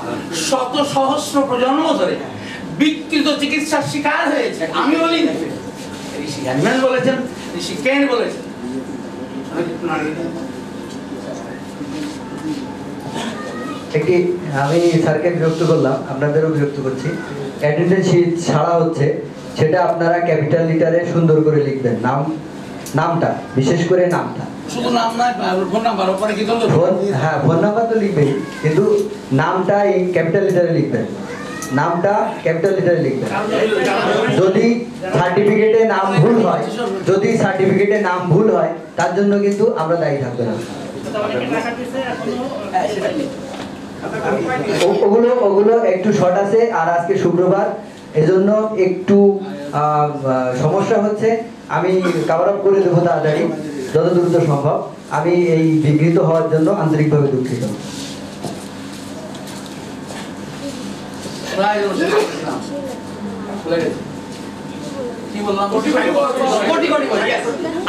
শত সহস্র প্রজন্ম ধরে বিকৃত চিকিৎসার শিকার হয়েছে। আমি বলি না, ঋষি হ্যানিম্যান বলেছেন, ঋষি কেন বলেছেন। একটি আমি স্যারকে বিরক্ত করলাম, আপনাদেরও বিরক্ত করছি। অ্যাটেন্ডেন্স শিট ছাড়া হচ্ছে, সেটা আপনারা ক্যাপিটাল লিটারে সুন্দর করে লিখবেন। নামটা, বিশেষ করে নামটা, শুধু নাম নয়, ফোন নাম্বার ওপরে কি তো হ্যাঁ ফোন নাম্বার তো লিখবেন, কিন্তু নামটা এই ক্যাপিটাল লিটারে লিখবেন। নামটা ক্যাপিটাল লিটারে লিখবেন। যদি সার্টিফিকেটে নাম ভুল হয়, যদি সার্টিফিকেটে নাম ভুল হয়, তার জন্য কিন্তু আমরা দায়ী থাকবো না। ওগুলো একটু শর্ট আছে, আর আজকে শুক্রবার, এজন্য একটু সমস্যা হচ্ছে। আমি কভার আপ করে দেবো তাড়াতাড়ি, যত দ্রুত সম্ভব। আমি এই বিঘ্নিত হওয়ার জন্য আন্তরিকভাবে দুঃখিত। কি বললাম? কোটি কোটি বছর।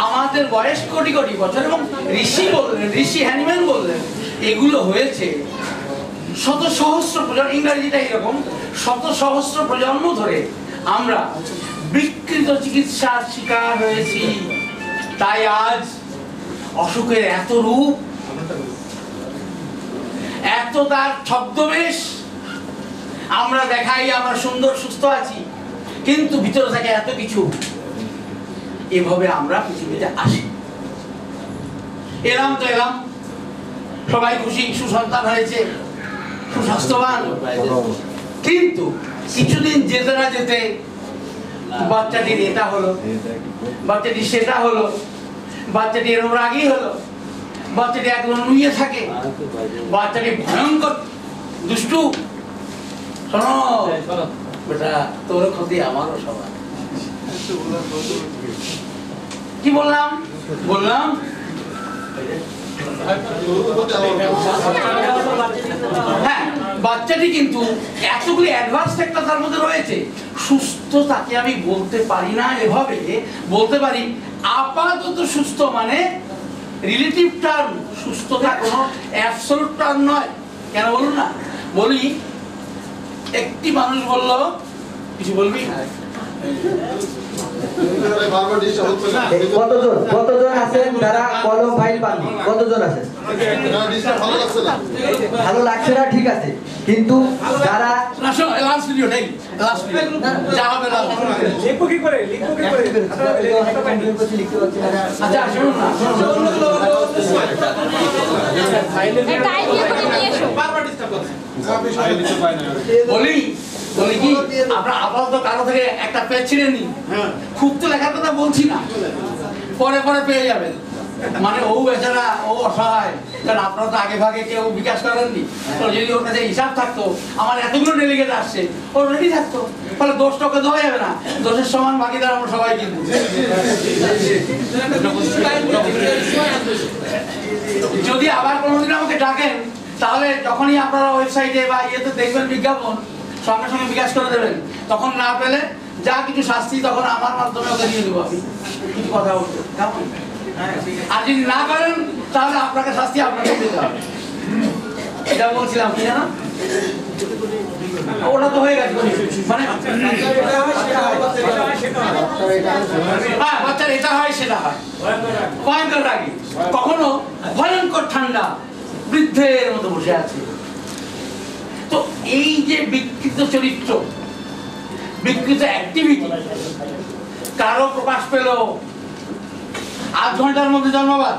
আমাদের বয়স কোটি কোটি বছর। এবং ঋষি বললেন, ঋষি হ্যানিম্যান বললেন এগুলো হয়েছে শত সহস্র প্রজন্ম, ইংরেজিটা এরকম, শত সহস্র প্রজন্ম ধরে আমরা বিকৃত চিকিৎসার শিকার হয়েছি। তাই আজ অসুখের এত রূপ, এত তার ছদ্মবেশ। আমরা দেখাই আমরা সুন্দর সুস্থ আছি, কিন্তু ভিতরে থাকে এত কিছু। এভাবে আমরা পৃথিবীতে আসি, এলাম তো এলাম, সবাই খুশি, সুসন্তান হয়েছে, সুস্বাস্থ্যবান। কিন্তু কিছুদিন যেতে না যেতে বাচ্চাটির এটা হলো, বাচ্চাটি সেটা হলো, বাচ্চাটি এরকম রাগী হলো, বাচ্চাটি একদম নুয়ে থাকে, বাচ্চাটি ভয়ঙ্কর দুষ্টু। শোনো বেটা, তোর ক্ষতি আমারও সবার। কি বললাম? হ্যাঁ, বাচ্চাটি কিন্তু এতগুলি অ্যাডভান্স ফ্যাক্টর তার মধ্যে রয়েছে। সুস্থ তাকে আমি বলতে পারি না, এভাবে বলতে পারি আপাতত সুস্থ, মানে রিলেটিভ টার্ম। সুস্থতা কোনো অ্যাবসলিউট টার্ম নয়। কেন বলুন না? বলি, একটি মানুষ বলল, কিছু বলবি? কতজন আছেন তারা কলম ফাইল পাননি? কতজন আছেন? ভালো লাগছে না, ঠিক আছে, কিন্তু যারা বলি কি, আপনার আপাতত কারো থেকে একটা পেজ ছিঁড়ে নি, খুব তো লেখার কথা বলছি না, পরে পরে পেয়ে যাবেন। মানে ও বেচারা, ও অসহায়, কারণ আপনারা তো আগে ভাগে কেউ বিকাশ করেননি। তো যদি ওর কাছে হিসাব থাকতো, আমার এতগুলো ডেলিগেট আসছে, ও রেডি থাকতো, ফলে দোষটাকে দেওয়া যাবে না, দোষের সমান বাকিদার আমরা সবাই। কিন্তু যদি আবার কোনোদিন আমাকে ডাকেন, তাহলে যখনই আপনারা ওয়েবসাইটে বা ইয়েতে দেখবেন বিজ্ঞাপন, সঙ্গে সঙ্গে বিকাশ করে দেবেন। তখন না পেলে যা কিছু শাস্তি তখন আমার মাধ্যমে ওকে দিয়ে দেবো। আমি কিছু কথা বলবো, আর যদি না করেন তাহলে আপনাকে শাস্তি আপনাকে দিতে হবে। এটা বলছিলাম কি জানো, ওটা তো হয়ে গেছে। মানে হ্যাঁ, বাচ্চার এটা হয় সেটা হয়, ভয়ঙ্কর রাগী, কখনো ভয়ঙ্কর ঠান্ডা, বৃদ্ধের মতো বসে আছে। তো এই যে বিকৃত চরিত্র, বিকৃত অ্যাক্টিভিটি কারো প্রকাশ পেল 8 ঘন্টার মধ্যে জন্মবাদ,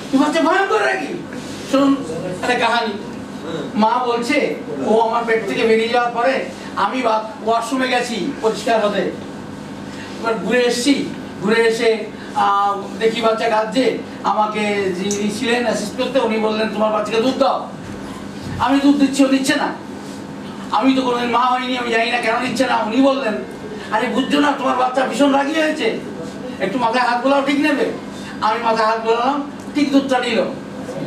তুমি হচ্ছে ভয়ঙ্কর নাকি? শুনুন একটা কাহানি। মা বলছে ও আমার পেট থেকে বেরিয়ে যাওয়ার পরে আমি ওয়াশরুমে গেছি পরিষ্কার হতে, এবার ঘুরে এসছি, ঘুরে এসে দেখি বাচ্চা কাঁদছে। আমাকে যিনি ছিলেন অ্যাসিস্ট করতে উনি বললেন তোমার বাচ্চাকে দুধ দাও। আমি দুধ দিচ্ছি, ও দিচ্ছে না। আমি তো কোনোদিন মা হয়নি, আমি জানি না কেন নিচ্ছে না। উনি বললেন আরে বুঝছো না তোমার বাচ্চা ভীষণ রাগি হয়েছে, একটু মাথায় হাত বোলাও, ঠিক নেবে। আমি মাথায় হাত বোলালাম, ঠিক দুধটা নিল।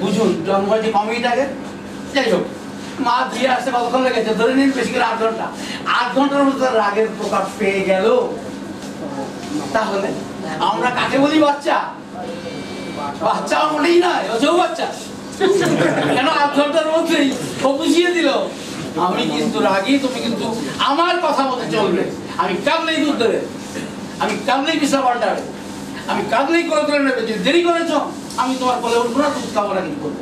বুঝুন জন্ম হয়েছে কমই থাকে। যাই হোক, মা দিয়ে আসতে কতক্ষণ লেগেছে ধরে নিন বেশি করে 8 ঘন্টা। 8 ঘন্টার মধ্যে তার রাগের প্রকাশ পেয়ে গেল। তাহলে আমরা কাকে বলি বাচ্চা? বাচ্চা মোটেই নয়, ওছেও বাচ্চা। কেন 8 ঘন্টার মধ্যেই ও বুঝিয়ে দিল আমি কিন্তু রাগী, তুমি কিন্তু আমার কথা মতো চলবে। আমি কাঁদলেই দুধ দেবে, আমি কাঁদলেই বিছনা পাল্টাবে, আমি কাঁদলেই করে তুলে নেবে। যদি দেরি করেছ আমি তোমার কোলে উঠবো না, দুধ খাবো না, কি করবো।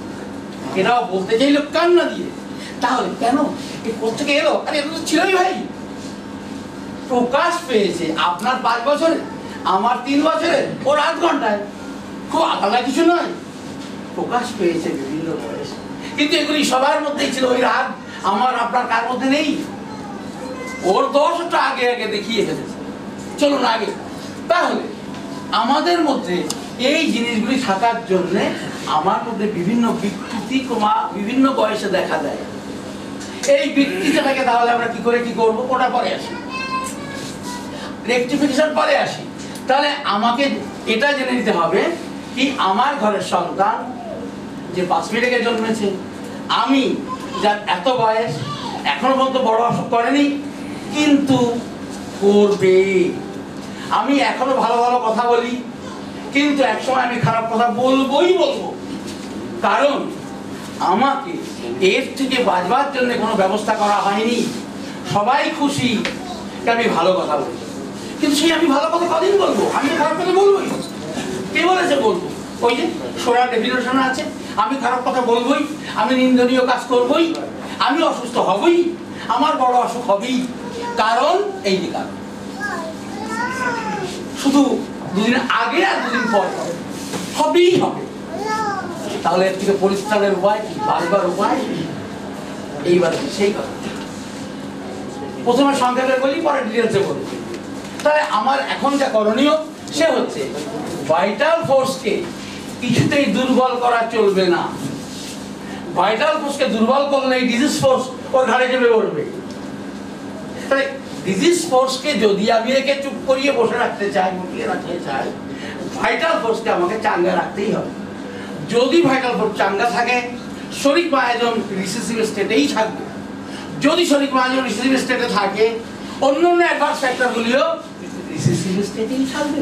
এটাও বলতে চাইল কান্না দিয়ে। তাহলে কেন কোথেকে এলো? আরে এটা তো ছিলই ভাই, প্রকাশ পেয়েছে আপনার 5 বছরে, আমার 3 বছরে, ওর 8 ঘন্টায়। খুব আলাদা কিছু নয়, প্রকাশ পেয়েছে বিভিন্ন বয়সে। কিন্তু এগুলি সবার মধ্যেই ছিল। ওই রাগ আমার আপনার কার মধ্যে নেই। ওর 10টা আগে আগে দেখিয়ে ফেলেছে। চলুন আগে। তাহলে আমাদের মধ্যে এই জিনিসগুলি থাকার জন্য আমার মধ্যে বিভিন্ন বিকৃতি বিভিন্ন বয়সে দেখা দেয়। এই বিকৃতিটাকে তাহলে আমরা কি করে কি করবো ওটা পরে আসি, রেকটিফিকেশন পরে আসি। তাহলে আমাকে এটা জেনে নিতে হবে কি আমার ঘরের সন্তান যে 5 মিনিট আগে জন্মেছে, আমি যার এত বয়স এখনো পর্যন্ত বড় অসুখ করেনি কিন্তু করবে। আমি এখনো ভালো ভালো কথা বলি কিন্তু একসময় আমি খারাপ কথা বলবোই বলবো, কারণ আমাকে এর থেকে বাঁচবার জন্য কোনো ব্যবস্থা করা হয়নি। সবাই খুশি আমি ভালো কথা বলি, কিন্তু সেই আমি ভালো কথা কদিন বলবো? আমি খারাপ কথা বলবোই। কে বলেছে বলবো? ওই যে সোনার ডেফিনেশন আছে, আমি খারাপ কথা বলবোই, আমি নিন্দনীয় কাজ করবোই, আমি অসুস্থ হবই, আমার বড় অসুখ হবেই। কারণ এই যে কারণ শুধু 2 দিন আগে আর 2 দিন পর হবেই হবে। তাহলে এর থেকে পরিত্রাণের উপায় কি? বারবার উপায় এইবার সেই কথা প্রথমে সংক্ষেপে বলি, পরে ডিটেলসে বলি। তাহলে আমার এখন যা করণীয় সে হচ্ছে ভাইটাল ফোর্সকে কিছুতেই দুর্বল করা চলবে না। ভাইটাল ফোর্সকে দুর্বল করলে ডিজিজ ফোর্স ওর ঘাড়ে চেপে বসবে। তাহলে ডিজিজ ফোর্সকে যদি আমি একে চুপ করিয়ে বসে রাখতে চাই, মুটিয়ে রাখতে চাই, ভাইটাল ফোর্সকে আমাকে চাঙ্গা রাখতেই হবে। যদি ভাইটাল ফোর্স চাঙ্গা থাকে শরীর মায়াজন রিসেসিভ স্টেটেই থাকবে। যদি শরীর মায়াজন রিসেসিভ স্টেটে থাকে অন্যান্য অ্যাডভান্স ফ্যাক্টরগুলিও রিসেসিভ স্টেটেই থাকবে।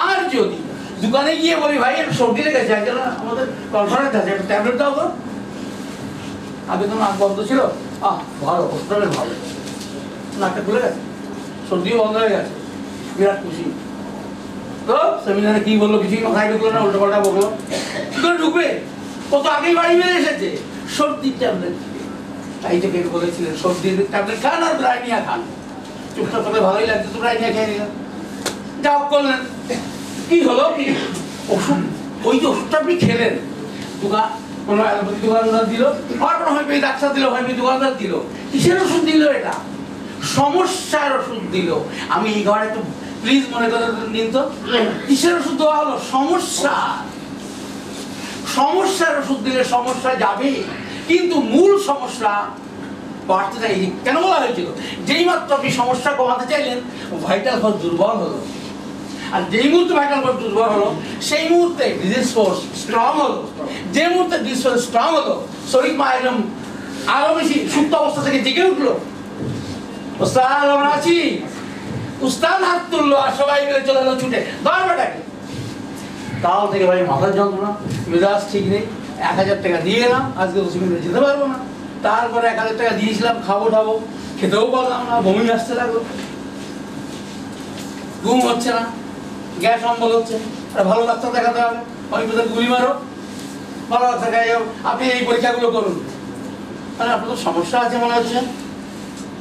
আর যদি দোকানে গিয়ে বলি ভাই একটু সর্দি লেগেছে, একজন আমাদের কনফারেন্স আছে, একটা ট্যাবলেট দাও তো। আগে তো নাক বন্ধ ছিল, ভালো হসপিটালে ভালো, নাকটা খুলে গেছে, সর্দিও বন্ধ হয়ে গেছে, বিরাট খুশি। তো সেমিনারে কি বললো? কিছুই মাথায় ঢুকলো না, উল্টো পাল্টা বললো। কি করে ঢুকবে? ও তো আগেই বাড়ি বেড়ে এসেছে। সর্দির ট্যাবলেট তাই তো কেউ বলেছিলেন সর্দির ট্যাবলেট খান আর ব্রাইনিয়া খান। চুপচাপ করে ভালোই লাগছে তো ব্রাইনিয়া খেয়ে নিলাম, যাও করলেন। কি হলো? কি ওষুধ? ওই যে ওষুধটা আপনি খেলেন, কোনো অ্যালোপ্যাথি দোকানদার দিল, আর কোনো হোমিওপ্যাথি ডাক্তার দিল, হোমিওপ্যাথি দোকানদার দিল। কিসের ওষুধ দিল? এটা সমস্যার ওষুধ দিল। আমি এই ঘরে একটু প্লিজ মনে করে নিন তো, কিসের ওষুধ দেওয়া হলো? সমস্যা। সমস্যার ওষুধ দিলে সমস্যা যাবে, কিন্তু মূল সমস্যা বাড়তে চাই। কেন বলা হয়েছিল? যেই মাত্র আপনি সমস্যা কমাতে চাইলেন ভাইটাল ফোর্স দুর্বল হলো, আর যেই মুহূর্তে ভাইটাল ফোর্স দুর্বল হলো সেই মুহূর্তে ডিজিজ ফোর্স স্ট্রং হলো। যে মুহূর্তে ডিজিজ ফোর্স স্ট্রং হলো শরীর মায়াজম আরো বেশি সুপ্ত অবস্থা থেকে জেগে উঠলো। উস্তাদ আমরা আছি, উস্তাদ হাত তুললো আর সবাই মিলে চলে এলো ছুটে, ধরবেটাকে। কাল থেকে ভাই মাথার যন্ত্রণা, মেজাজ ঠিক নেই, 1000 টাকা দিয়ে এলাম, আজকে 10 মিনিটে যেতে পারবো না। তারপরে 1000 টাকা দিয়েছিলাম, খাবো খেতেও পারলাম না, বমি আসতে লাগলো, ঘুম হচ্ছে না, গ্যাস অম্বল হচ্ছে। ভালো ডাক্তার দেখাতে হবে, অনেক গুলি মারো, ভালো ডাক্তার দেখাই, আপনি এই পরীক্ষাগুলো করুন। মানে আপনার তো সমস্যা আছে মনে হচ্ছে।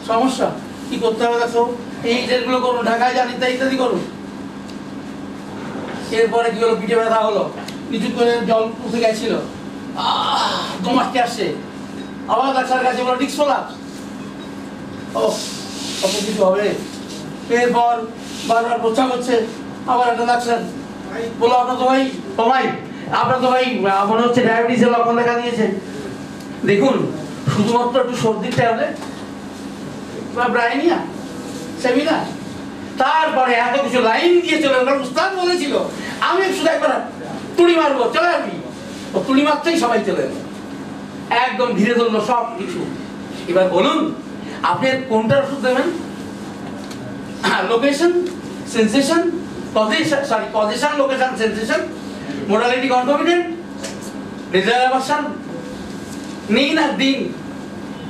সমস্যা কি করতে হবে দেখো, এই টেস্টগুলো করুন, ঢাকায় যান, ইত্যাদি ইত্যাদি করুন। এরপরে কি হলো, পিঠে ব্যথা হলো, নিচু করে জল উঠে গেছিল, তোমাকে আসছে, আবার ডাক্তার কাছে বলো ডিস্ক প্রলাপস। ও কত কিছু হবে। এরপর বারবার প্রচার হচ্ছে, আবার একটা ডাক্তার বলো আপনার তো ভাই আপনার তো ভাই মনে হচ্ছে ডায়াবেটিসের লক্ষণ দেখা দিয়েছে। দেখুন শুধুমাত্র একটু সর্দির ট্যাবলেট বা ব্রাইনিয়া সেমিনা, তারপরে এত কিছু লাইন দিয়ে চলে গেল। উস্তাদ বলেছিল আমি শুধু একবার তুড়ি মারবো, চলে আসবি, ও তুড়ি মারতেই সবাই চলে এলো, একদম ধীরে ধরলো সব কিছু। এবার বলুন আপনি কোনটার ওষুধ দেবেন? Location sensation position location sensation modality concomitant result aversion, নেই না দিন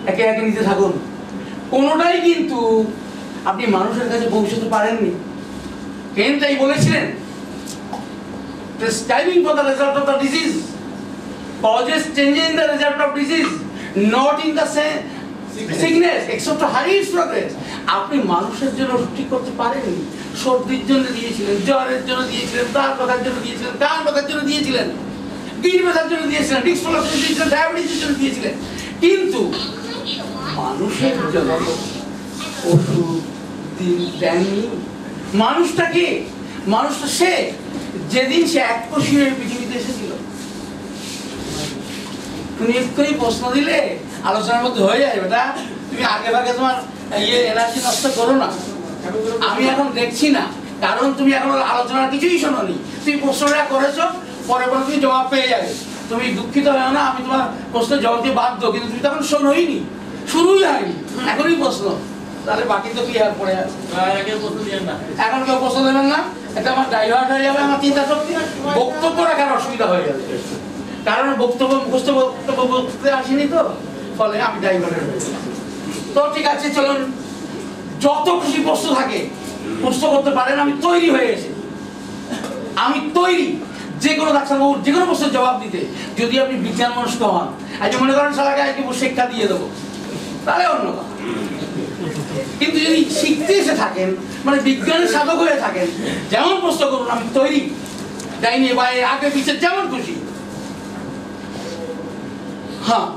একে একে নিতে থাকুন। কোনোটাই কিন্তু আপনি মানুষের কাছে পৌঁছতে পারেননি। কেন তাই বলেছিলেন prescribing for the result of the disease causes change in the result of disease, not in the sickness except to hurry its progress. আপনি মানুষের জন্য ঠিক করতে পারেননি। সর্দির জন্য দিয়েছিলেন, জ্বরের জন্য দিয়েছিলেন, দাঁত ব্যথার জন্য দিয়েছিলেন, কান ব্যথার জন্য দিয়েছিলেন, পিঠ ব্যথার জন্য দিয়েছিলেন, ডিস্ক প্রলাপসের জন্য দিয়েছিলেন, ডায়াবেটিসের জন্য দিয়েছিলেন, কিন্তু মানুষের জন্য ওষুধ দেননি। মানুষটাকে মানুষটা সে যেদিন সে এককোষী হয়ে পৃথিবীতে এসেছিল। তুমি একটুই প্রশ্ন দিলে আলোচনার মধ্যে হয়ে যায় বেটা, তুমি আগে ভাগে তোমার এনার্জি নষ্ট করো না। আমি এখন দেখছি না, কারণ তুমি এখন আলোচনার কিছুই শোনোনি। তুমি প্রশ্নটা করেছো, পরে পরে তুমি জবাব পেয়ে যাবে। তুমি দুঃখিত হও না, আমি তোমার প্রশ্নের জবাব দিয়ে বাধ্য, কিন্তু তুমি তখন শোনোইনি, শুরুই হয়নি, এখনই প্রশ্ন। তাহলে বাকি তো কি আর পড়ে আছে, এখন কেউ প্রশ্ন দেবেন না, এটা আমার ডাইভার্ট হয়ে যাবে, আমার চিন্তা শক্তি, বক্তব্য রাখার অসুবিধা হয়ে যাবে। কারণ বক্তব্য মুখস্থ বক্তব্য বলতে আসেনি তো, ফলে আমি ডাইভার্ট হয়ে যাবো। তো ঠিক আছে চলুন, যত খুশি প্রশ্ন থাকে প্রশ্ন করতে পারেন, আমি তৈরি হয়ে গেছি, আমি তৈরি যে কোনো ডাক্তারবাবুর যে কোনো প্রশ্নের জবাব দিতে, যদি আপনি বিজ্ঞান মনস্ক হন। আজ মনে করেন সারাকে আজকে শিক্ষা দিয়ে দেবো, তাহলে অন্য কথা। কিন্তু যদি শিখতে এসে থাকেন, মানে বিজ্ঞানের সাধক হয়ে থাকেন, যেমন প্রশ্ন করুন আমি তৈরি, ডাইনি বাইরে আগে পিছিয়ে যেমন খুশি। হ্যাঁ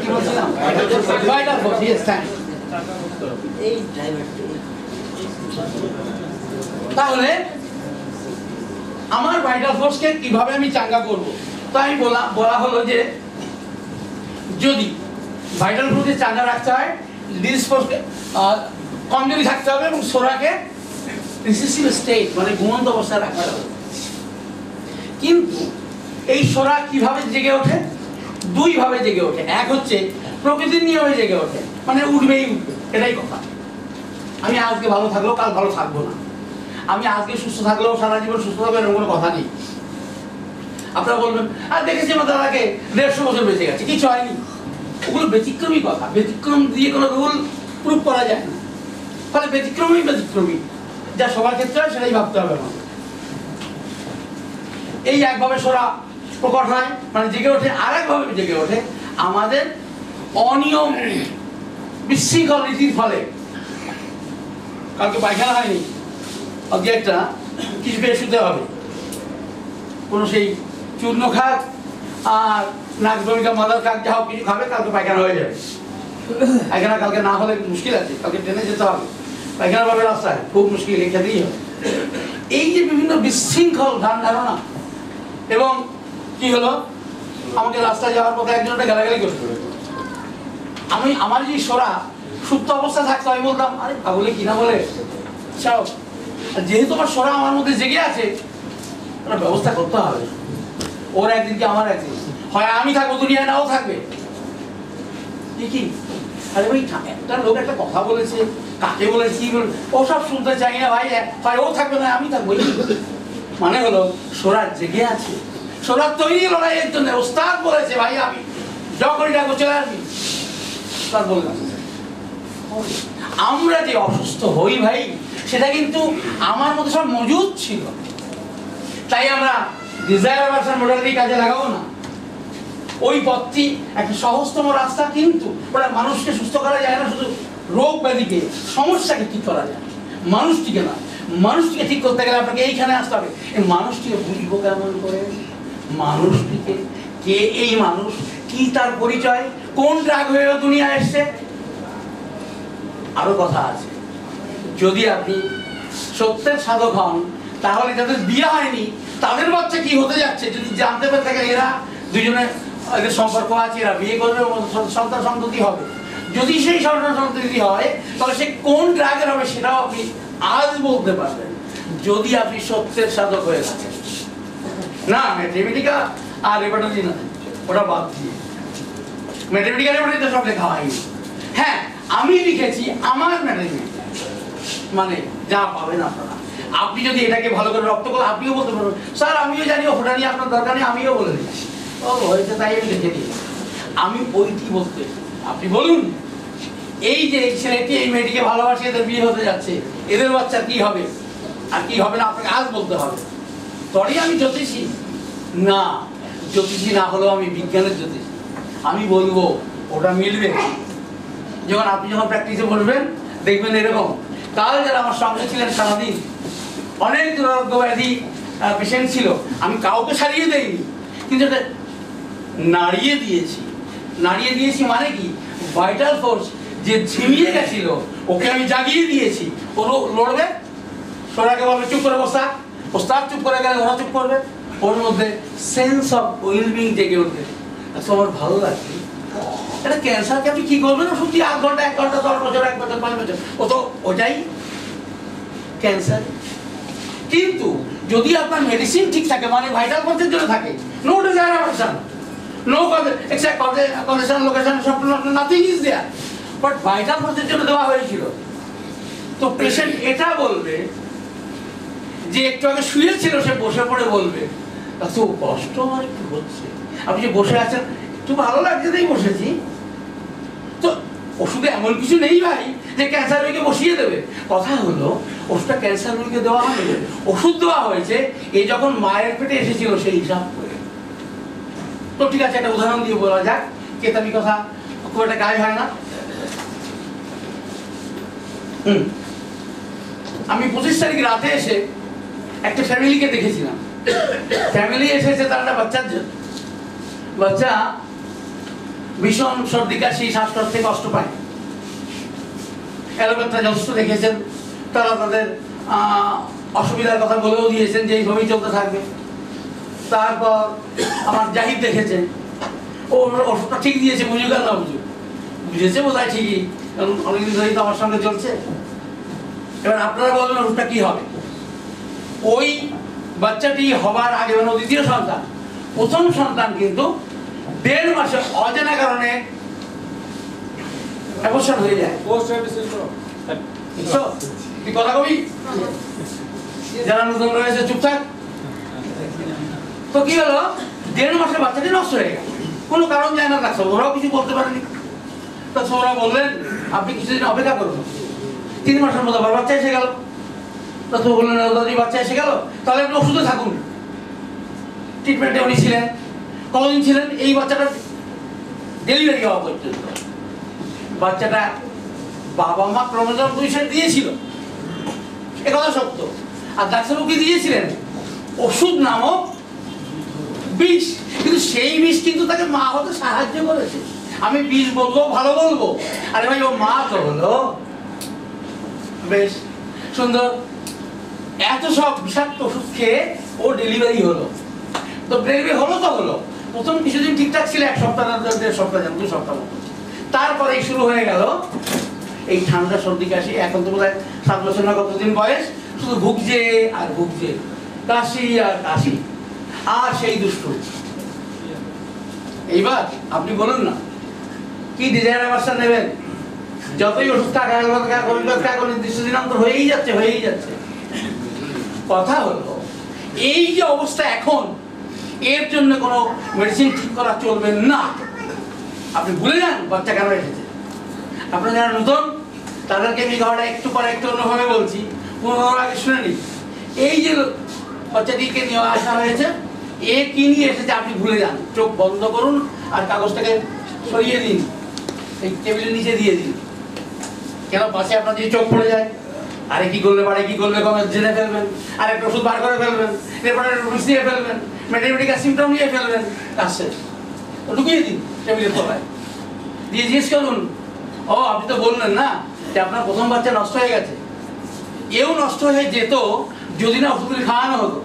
কি বলছিলাম, তাহলে আমার ভাইটাল ফোর্সকে কিভাবে আমি চাঙ্গা করব? তাই বলা হলো যে যদি ভাইটাল ফোর্সকে চাঙ্গা রাখতে হয়, ডিজিজ ফোর্সকে কমজোরি থাকতে হবে এবং সোরাকে রিসেসিভ স্টেট মানে ঘুমন্ত অবস্থায় রাখতে হবে। কিন্তু এই সোরা কিভাবে জেগে ওঠে? দুই ভাবে জেগে ওঠে। এক হচ্ছে প্রকৃতির নিয়মে জেগে ওঠে, মানে উঠবেই উঠবে, এটাই কথা। আমি আজকে ভালো থাকলেও কাল ভালো থাকবো না, আমি আজকে সুস্থ থাকলেও সারা জীবন সুস্থ থাকবো, এরকম কোনো কথা নেই। আপনারা বলবেন আর দেখেছি আমার দাদাকে 150 বছর বেঁচে গেছে, কিছু হয়নি। ওগুলো ব্যতিক্রমী কথা, ব্যতিক্রম দিয়ে কোনো রুল প্রুফ করা যায় না। ফলে ব্যতিক্রমী যা সবার ক্ষেত্রে হয় সেটাই ভাবতে হবে আমার। এই একভাবে সোরা প্রকট হয়, মানে জেগে ওঠে। আর একভাবে জেগে ওঠে আমাদের অনিয়ম বিশৃঙ্খল রীতির ফলে। কালকে পায়খানা হয়নি, আজকে একটা কিছু পেয়ে শুতে হবে, কোনো সেই চূর্ণ খাক আর নাক ভূমিকা মাদার খাক, যা হোক কিছু খাবে, কালকে পায়খানা হয়ে যাবে। পায়খানা কালকে না হলে মুশকিল আছে, কালকে ট্রেনে যেতে হবে, পায়খানা পাবে রাস্তায়, খুব মুশকিল, এই ক্ষেত্রেই হবে। এই যে বিভিন্ন বিশৃঙ্খল ধ্যান ধারণা, এবং কি হলো, আমাকে রাস্তায় যাওয়ার পথে একজনটা গালাগালি করতে, আমি আমার যে সোরা সুপ্ত অবস্থা থাকতো, আমি বলতাম আরে পাগলে কিনা বলে সব, যেহেতু আমার সোরা আমার মধ্যে জেগে আছে, ওটা ব্যবস্থা করতে হবে। ওর একদিন কি আমার একদিন, হয় আমি থাকবো দুনিয়ায়, নাও থাকবে। কি আরে ভাই একটা লোক একটা কথা বলেছে, কাকে বলেছে কি বলে, ওসব শুনতে চাই না ভাই, হয় ও থাকবে না আমি থাকবো। মানে হলো সোরা জেগে আছে, সোরা তৈরি লড়াইয়ের জন্য। ওস্তাদ বলেছে ভাই আমি যখনই ডাকবো চলে আসবি, ওস্তাদ বললাম। আমরা যে অসুস্থ হই ভাই, সেটা কিন্তু আমার মধ্যে সব মজুদ ছিল। তাই আমরা ডিজায়ার ভার্সন মডেলটি কাজে লাগাবো না, ওই পথটি একটা সহজতম রাস্তা, কিন্তু ওরা মানুষকে সুস্থ করা যায় না, শুধু রোগ ব্যাধিকে, সমস্যাকে ঠিক করা যায়, মানুষটিকে না। মানুষটিকে ঠিক করতে গেলে আপনাকে এইখানে আসতে হবে। এই মানুষটিকে বুঝবো কেমন করে? মানুষটিকে কে এই মানুষ, কি তার পরিচয়, কোন ড্রাগ হয়ে দুনিয়া এসছে? আরো কথা আছে। যদি আপনি সত্যের সাধক হন, তাহলে যাদের বিয়ে হয়নি তাদের বাচ্চা কি হতে যাচ্ছে যদি জানতে পারে থাকেন, এরা দুজনের এদের সম্পর্ক আছে, এরা বিয়ে করবে, সন্তান সন্ততি হবে। যদি সেই সন্তান সন্ততি হয় তাহলে সে কোন ড্রাগের হবে সেটাও আপনি আজ বলতে পারবেন, যদি আপনি সত্যের সাধক হয়ে থাকেন। না ম্যাথমেটিকা আর রেপার্টরি না, ওটা বাদ দিয়ে। ম্যাথমেটিকা রেপার্টরি তো সব লেখা হয়নি। হ্যাঁ, আমি লিখেছি আমার ম্যানেজমেন্ট, মানে যা পাবেন আপনারা। আপনি যদি এটাকে ভালো করে রপ্ত করেন, আপনিও বলতে পারবেন স্যার আমিও জানি ওটা নিয়ে আপনার দরকার নেই, আমিও বলে দিচ্ছি। ও হয়েছে, তাই আমি লিখে দিই। আমি ওইটি বলতে, আপনি বলুন এই যে ছেলেটি এই মেয়েটিকে ভালোবাসে, এদের বিয়ে হতে যাচ্ছে, এদের বাচ্চা কি হবে আর কি হবে না আপনাকে আজ বলতে হবে। তবেই আমি জ্যোতিষী না, জ্যোতিষী না হলেও আমি বিজ্ঞানের জ্যোতিষী। আমি বলবো ওটা মিলবে। যখন আপনি যখন প্র্যাকটিসে বসবেন দেখবেন এরকম। কাল যারা আমার সঙ্গে ছিলেন সারাদিন, অনেক দুরারোগ্য ব্যাধি পেশেন্ট ছিল, আমি কাউকে সারিয়ে দেইনি, কিন্তু এটা নাড়িয়ে দিয়েছি। নাড়িয়ে দিয়েছি মানে কি, ভাইটাল ফোর্স যে ঝিমিয়ে গেছিল ওকে আমি জাগিয়ে দিয়েছি। ও লড়বে, সোনাকে বলবে চুপ করে বসা, ওস্তাদ চুপ করে গেলে ওরা চুপ করবে। ওর মধ্যে সেন্স অফ উইলবিং জেগে উঠবে। আচ্ছা আমার ভালো লাগছে। এটা ক্যান্সারকে আপনি কি করবেন? সত্যি 8 ঘন্টা 1 ঘন্টা 10 বছর 1 বছর 5 বছর, ও তো ওটাই ক্যান্সার। কিন্তু যদি আপনার মেডিসিন ঠিক থাকে, মানে ভাইটাল ফোর্সের জন্য থাকে, নো ডিজায়ারেশন, নো এক্সাক্ট কন্ডিশন, লোকেশন, সব nothing is there, but vital ফোর্সের জন্য দেওয়া হয়েছিল। তো পেশেন্ট এটা বলবে যে একটু আগে শুয়েছিল, সে বসে পড়ে বলবে এত কষ্ট আমার একটু হচ্ছে। আপনি যে বসে আছেন একটু ভালো লাগছে তাই বসেছি। তো ওষুধে এমন কিছু নেই ভাই যে ক্যান্সার রোগীকে বসিয়ে দেবে। কথা হলো ওষুধটা ক্যান্সার রোগীকে দেওয়া হয়নি, ওষুধ দেওয়া হয়েছে এ যখন মায়ের পেটে এসেছিল সেই হিসাব করে। তো ঠিক আছে, একটা উদাহরণ দিয়ে বলা যাক, কেতাবি কথা খুব একটা গায়ে হয় না। আমি 25 তারিখ রাতে এসে একটা ফ্যামিলিকে দেখেছিলাম। ফ্যামিলি এসেছে তার একটা বাচ্চার জন্য। বাচ্চা ভীষণ সর্দি কাশি, শ্বাসকষ্টে কষ্ট পায়। অ্যালোপ্যাথা যথেষ্ট দেখেছেন, তারা তাদের অসুবিধার কথা বলেও দিয়েছেন যে এইভাবেই চলতে থাকবে। তারপর আমার জাহিদ দেখেছেন, ও ওষুধটা ঠিক দিয়েছে, বুঝুক আর না বুঝুক, বুঝেছে বোধহয় ঠিকই, কারণ অনেকদিন ধরেই তো আমার সঙ্গে চলছে। এবার আপনারা বলবেন ওষুধটা কি হবে। ওই বাচ্চাটি হবার আগে, মানে দ্বিতীয় সন্তান, প্রথম সন্তান কিন্তু 1.5 মাসে অজানা কারণে অ্যাবর্শন হয়ে যায়। কথা কবি যারা নতুন রয়েছে চুপ থাক। তো কি হলো, 1.5 মাসের বাচ্চাটি নষ্ট হয়ে গেল, কোনো কারণ যায় না ডাক্তার, ওরাও কিছু বলতে পারেনি। তো ওরা বললেন আপনি কিছুদিন অপেক্ষা করুন। 3 মাসের মধ্যে আবার বাচ্চা এসে গেল। তো বললেন দাদি বাচ্চা এসে গেল, তাহলে আপনি ওষুধে থাকুন। ট্রিটমেন্টে উনি ছিলেন। কতদিন ছিলেন? এই বাচ্চাটা ডেলিভারি হওয়া পর্যন্ত। বাচ্চাটা বাবা মা ক্রোমোজোম 2 সেট দিয়েছিল, এ কথা সত্য। আর ডাক্তারবাবু কি দিয়েছিলেন? ওষুধ নামক বিষ। কিন্তু সেই বিষ কিন্তু তাকে মা হতে সাহায্য করেছে। আমি বিষ বলবো, ভালো বলবো, আরে ভাই ও মা তো হলো। বেশ সুন্দর। এত সব বিষাক্ত ওষুধ খেয়ে ও ডেলিভারি হলো। তো ডেলিভারি হলো তো হলো, প্রথম কিছুদিন ঠিকঠাক ছিল, 1 সপ্তাহ 1.5 সপ্তাহ 2 সপ্তাহ মতো। তারপরেই শুরু হয়ে গেল এই ঠান্ডা সর্দি কাশি। এখন তো বোধহয় 7 বছর না কতদিন বয়স, শুধু ভুগছে আর ভুগছে, কাশি আর কাশি, আর সেই দুষ্টু। এইবার আপনি বলুন না কি ডিজাইন অবস্থা নেবেন? যতই ওষুধ থাকা নির্দিষ্ট দিনান্তর হয়েই যাচ্ছে। কথা হলো এই যে অবস্থা এখন, এর জন্য কোনো মেডিসিন ঠিক করা চলবে না। আপনি ভুলে যান বাচ্চা কেন এসেছে। আপনারা যারা নতুন তাদেরকে আমি ঘরটা একটু পরে একটু অন্যভাবে বলছি, পুনরায় আগে শুনে নিন। এই যে বাচ্চাটিকে নিয়ে আসা হয়েছে, এ কি নিয়ে এসেছে আপনি ভুলে যান। চোখ বন্ধ করুন আর কাগজটাকে সরিয়ে দিন, এই টেবিলের নিচে দিয়ে দিন। কেন পাশে আপনার যদি চোখ পড়ে যায়, আরে কি করলে পারে, কি করলে কমে জেনে ফেলবেন, আর একটা ওষুধ বার করে ফেলবেন, এরপরে রুশ দিয়ে ফেলবেন, ম্যাথমেটিক্যাল সিমটম নিয়ে ফেলবেন, কাজ শেষ। ঢুকিয়ে দিন টেবিলের তলায়, দিয়ে জিজ্ঞেস করুন, ও আপনি তো বললেন না যে আপনার প্রথম বাচ্চা নষ্ট হয়ে গেছে, এও নষ্ট হয়ে যেত যদি না ওষুধগুলি খাওয়ানো হতো।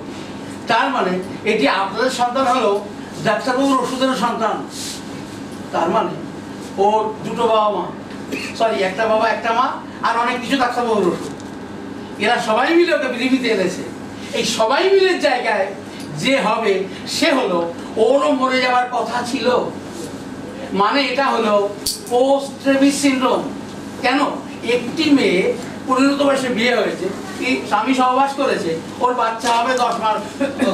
তার মানে এটি আপনাদের সন্তান হলো ডাক্তারবাবুর ওষুধের সন্তান। তার মানে ওর দুটো বাবা মা, সরি একটা বাবা একটা মা, আর অনেক কিছু ডাক্তারবাবুর ওষুধ, এরা সবাই মিলে ওকে পৃথিবীতে এনেছে। এই সবাই মিলের জায়গায় যে হবে সে হলো ওরও মরে যাওয়ার কথা ছিল। মানে এটা হলো পোস্ট ট্রেভিস সিনড্রোম। কেন? একটি মেয়ে পরিণত বয়সে বিয়ে হয়েছে, স্বামী সহবাস করেছে, ওর বাচ্চা হবে 10 মাস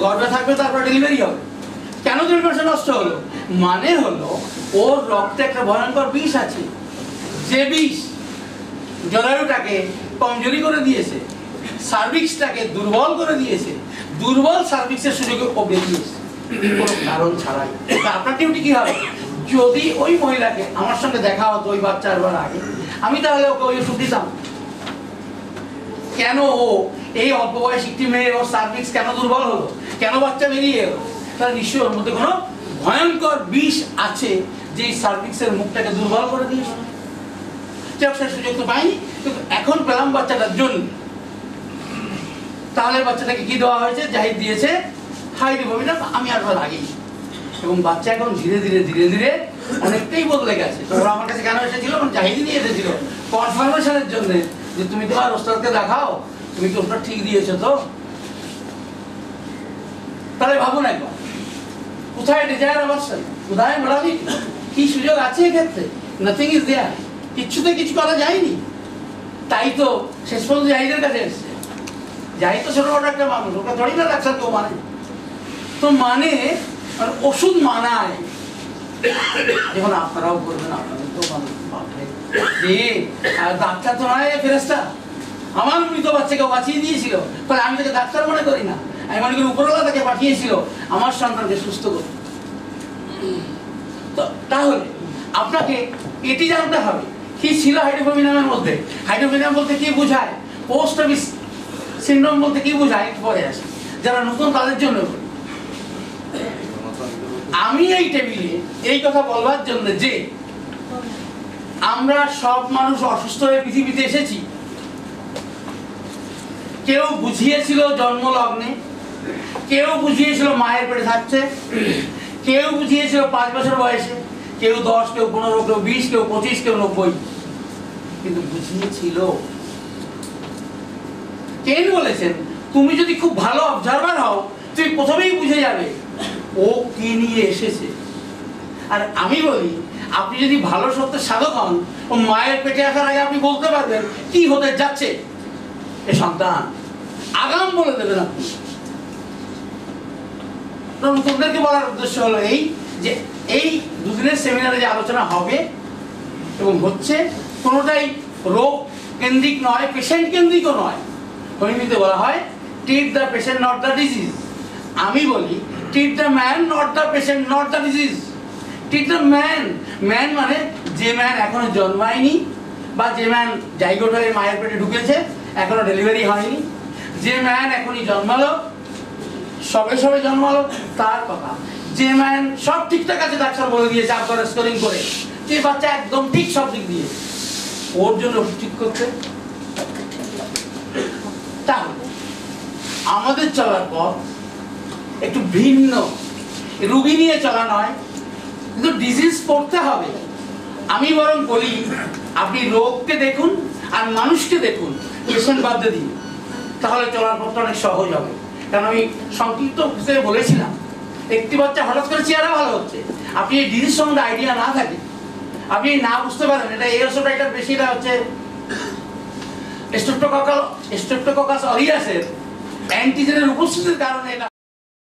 গর্ভে থাকবে, তারপর ডেলিভারি হবে। কেন 2% নষ্ট হলো? মানে হলো ওর রক্তে একটা ভয়ঙ্কর বিষ আছে, যে বিষ জরায়ুটাকে কমজোরি করে দিয়েছে, সার্ভিক্সটাকে দুর্বল করে দিয়েছে, দুর্বল সার্ভিক্সের সুযোগে ও বেরিয়েছে কোনো কারণ ছাড়াই। আপনার ডিউটি কি হবে? যদি ওই মহিলাকে আমার সঙ্গে দেখা হতো ওই বাচ্চা আসবার আগে, আমি তাহলে ওকে ওই ওষুধ দিতাম। কেন ও এই অল্প বয়স একটি মেয়ে, ওর সার্ভিক্স কেন দুর্বল হলো, কেন বাচ্চা বেরিয়ে এলো? তাহলে নিশ্চয়ই ওর মধ্যে কোনো ভয়ঙ্কর বিষ আছে যে সার্ভিক্সের মুখটাকে দুর্বল করে দিয়েছে। সে সুযোগ তো পাইনি, কিন্তু এখন পেলাম বাচ্চাটার জন্য। তাহলে বাচ্চাটাকে কি দেওয়া হয়েছে? জাহিদ দিয়েছে হাইড্রোভিনাম, আমি আসবার আগেই। এবং বাচ্চা এখন ধীরে ধীরে ধীরে ধীরে অনেকটাই বদলে গেছে। তো ওরা আমার কাছে কেন এসেছিল? জাহিদই নিয়ে এসেছিল কনফার্মেশনের জন্য, যে তুমি তোমার ওস্তাদকে দেখাও, তুমি কি ওটা ঠিক দিয়েছো তো। তাহলে ভাবুন একবার, কোথায় ডিজায়ার অবশ্যই, কোথায় মোরালি, কি সুযোগ আছে এক্ষেত্রে? নাথিং ইজ দেয়ার, কিচ্ছুতে কিছু করা যায়নি। তাই তো শেষ পর্যন্ত জাহিদের কাছে এসছে। জাহিদ তো ছোট বড় একটা মানুষ, ওটা ধরি না ডাক্তার কেউ মানে। তো মানে ওষুধ মানায়, যখন আপনারাও করবেন, আপনাদের তো মানুষ ডাক্তার তো নয় ফেরেশতা। আমার মৃত বাচ্চাকে বাঁচিয়ে দিয়েছিল, ফলে আমি তাকে ডাক্তার মনে করি না, আমি মনে করি উপরওয়ালা তাকে পাঠিয়েছিল আমার সন্তানকে সুস্থ করতে। তো তাহলে আপনাকে এটি জানতে হবে কি ছিল হাইড্রোভিনামের মধ্যে। হাইড্রোভিনাম বলতে কি বোঝায়, পোস্ট ট্রেভিস সিনড্রোম বলতে কি বোঝায় পরে আসে, যারা নতুন তাদের জন্য। আমি এই টেবিলে এই কথা বলবার জন্য যে আমরা সব মানুষ অসুস্থ হয়ে পৃথিবীতে এসেছি। কেউ বুঝিয়েছিল জন্মলগ্নে, কেউ বুঝিয়েছিল মায়ের পেটে থাকছে, কেউ বুঝিয়েছিল 5 বছর বয়সে, কেউ 10, কেউ 15, কেউ 20, কেউ 25, কেউ 90, কিন্তু বুঝিয়েছিল। কেন বলেছেন তুমি যদি খুব ভালো অবজারভার হও, তুমি প্রথমেই বুঝে যাবে ও কি নিয়ে এসেছে। আর আমি বলি, আপনি যদি ভালো সত্যের সাধক হন, ও মায়ের পেটে আসার আগে আপনি বলতে পারবেন কি হতে যাচ্ছে এ সন্তান, আগাম বলে দেবেন আপনি। নতুনদেরকে বলার উদ্দেশ্য হলো এই যে এই দুদিনের সেমিনারে যে আলোচনা হবে এবং হচ্ছে, কোনোটাই রোগ কেন্দ্রিক নয়, পেশেন্ট কেন্দ্রিকও নয়। হিন্দিতে বলা হয় treat the patient not the disease. আমি বলি treat the man not the patient not the disease. Treat the man, man মানে যে ম্যান এখনো জন্মায়নি, বা যে ম্যান জাইগোট হয়ে মায়ের পেটে ঢুকেছে, এখনো ডেলিভারি হয়নি, যে ম্যান এখনই জন্মালো, সবে সবে জন্মালো, তার কথা। যে ম্যান সব ঠিকঠাক আছে, ডাক্তার বলে দিয়েছে আপনার স্কোরিং করে, যে বাচ্চা একদম ঠিক সব দিক দিয়ে, ওর জন্য ঠিক করতে। তাহলে আমাদের চলার পর একটু ভিন্ন, রুগী নিয়ে চলা নয়, কিন্তু ডিজিজ পড়তে হবে। আমি বরং বলি আপনি রোগকে দেখুন আর মানুষকে দেখুন, পেশেন্ট বাদ দিন, তাহলে চলার পথটা অনেক সহজ হবে। কারণ আমি সংক্ষিপ্ত হিসেবে বলেছিলাম, একটি বাচ্চা হঠাৎ করে চেহারা ভালো হচ্ছে, আপনি এই ডিজিজ সম্বন্ধে আইডিয়া না থাকে, আপনি না বুঝতে পারেন এটা এই ওষুধটা, এটা বেশিটা হচ্ছে স্ট্রেপ্টোককাস অরিয়াসের অ্যান্টিজেনের উপস্থিতির কারণে এটা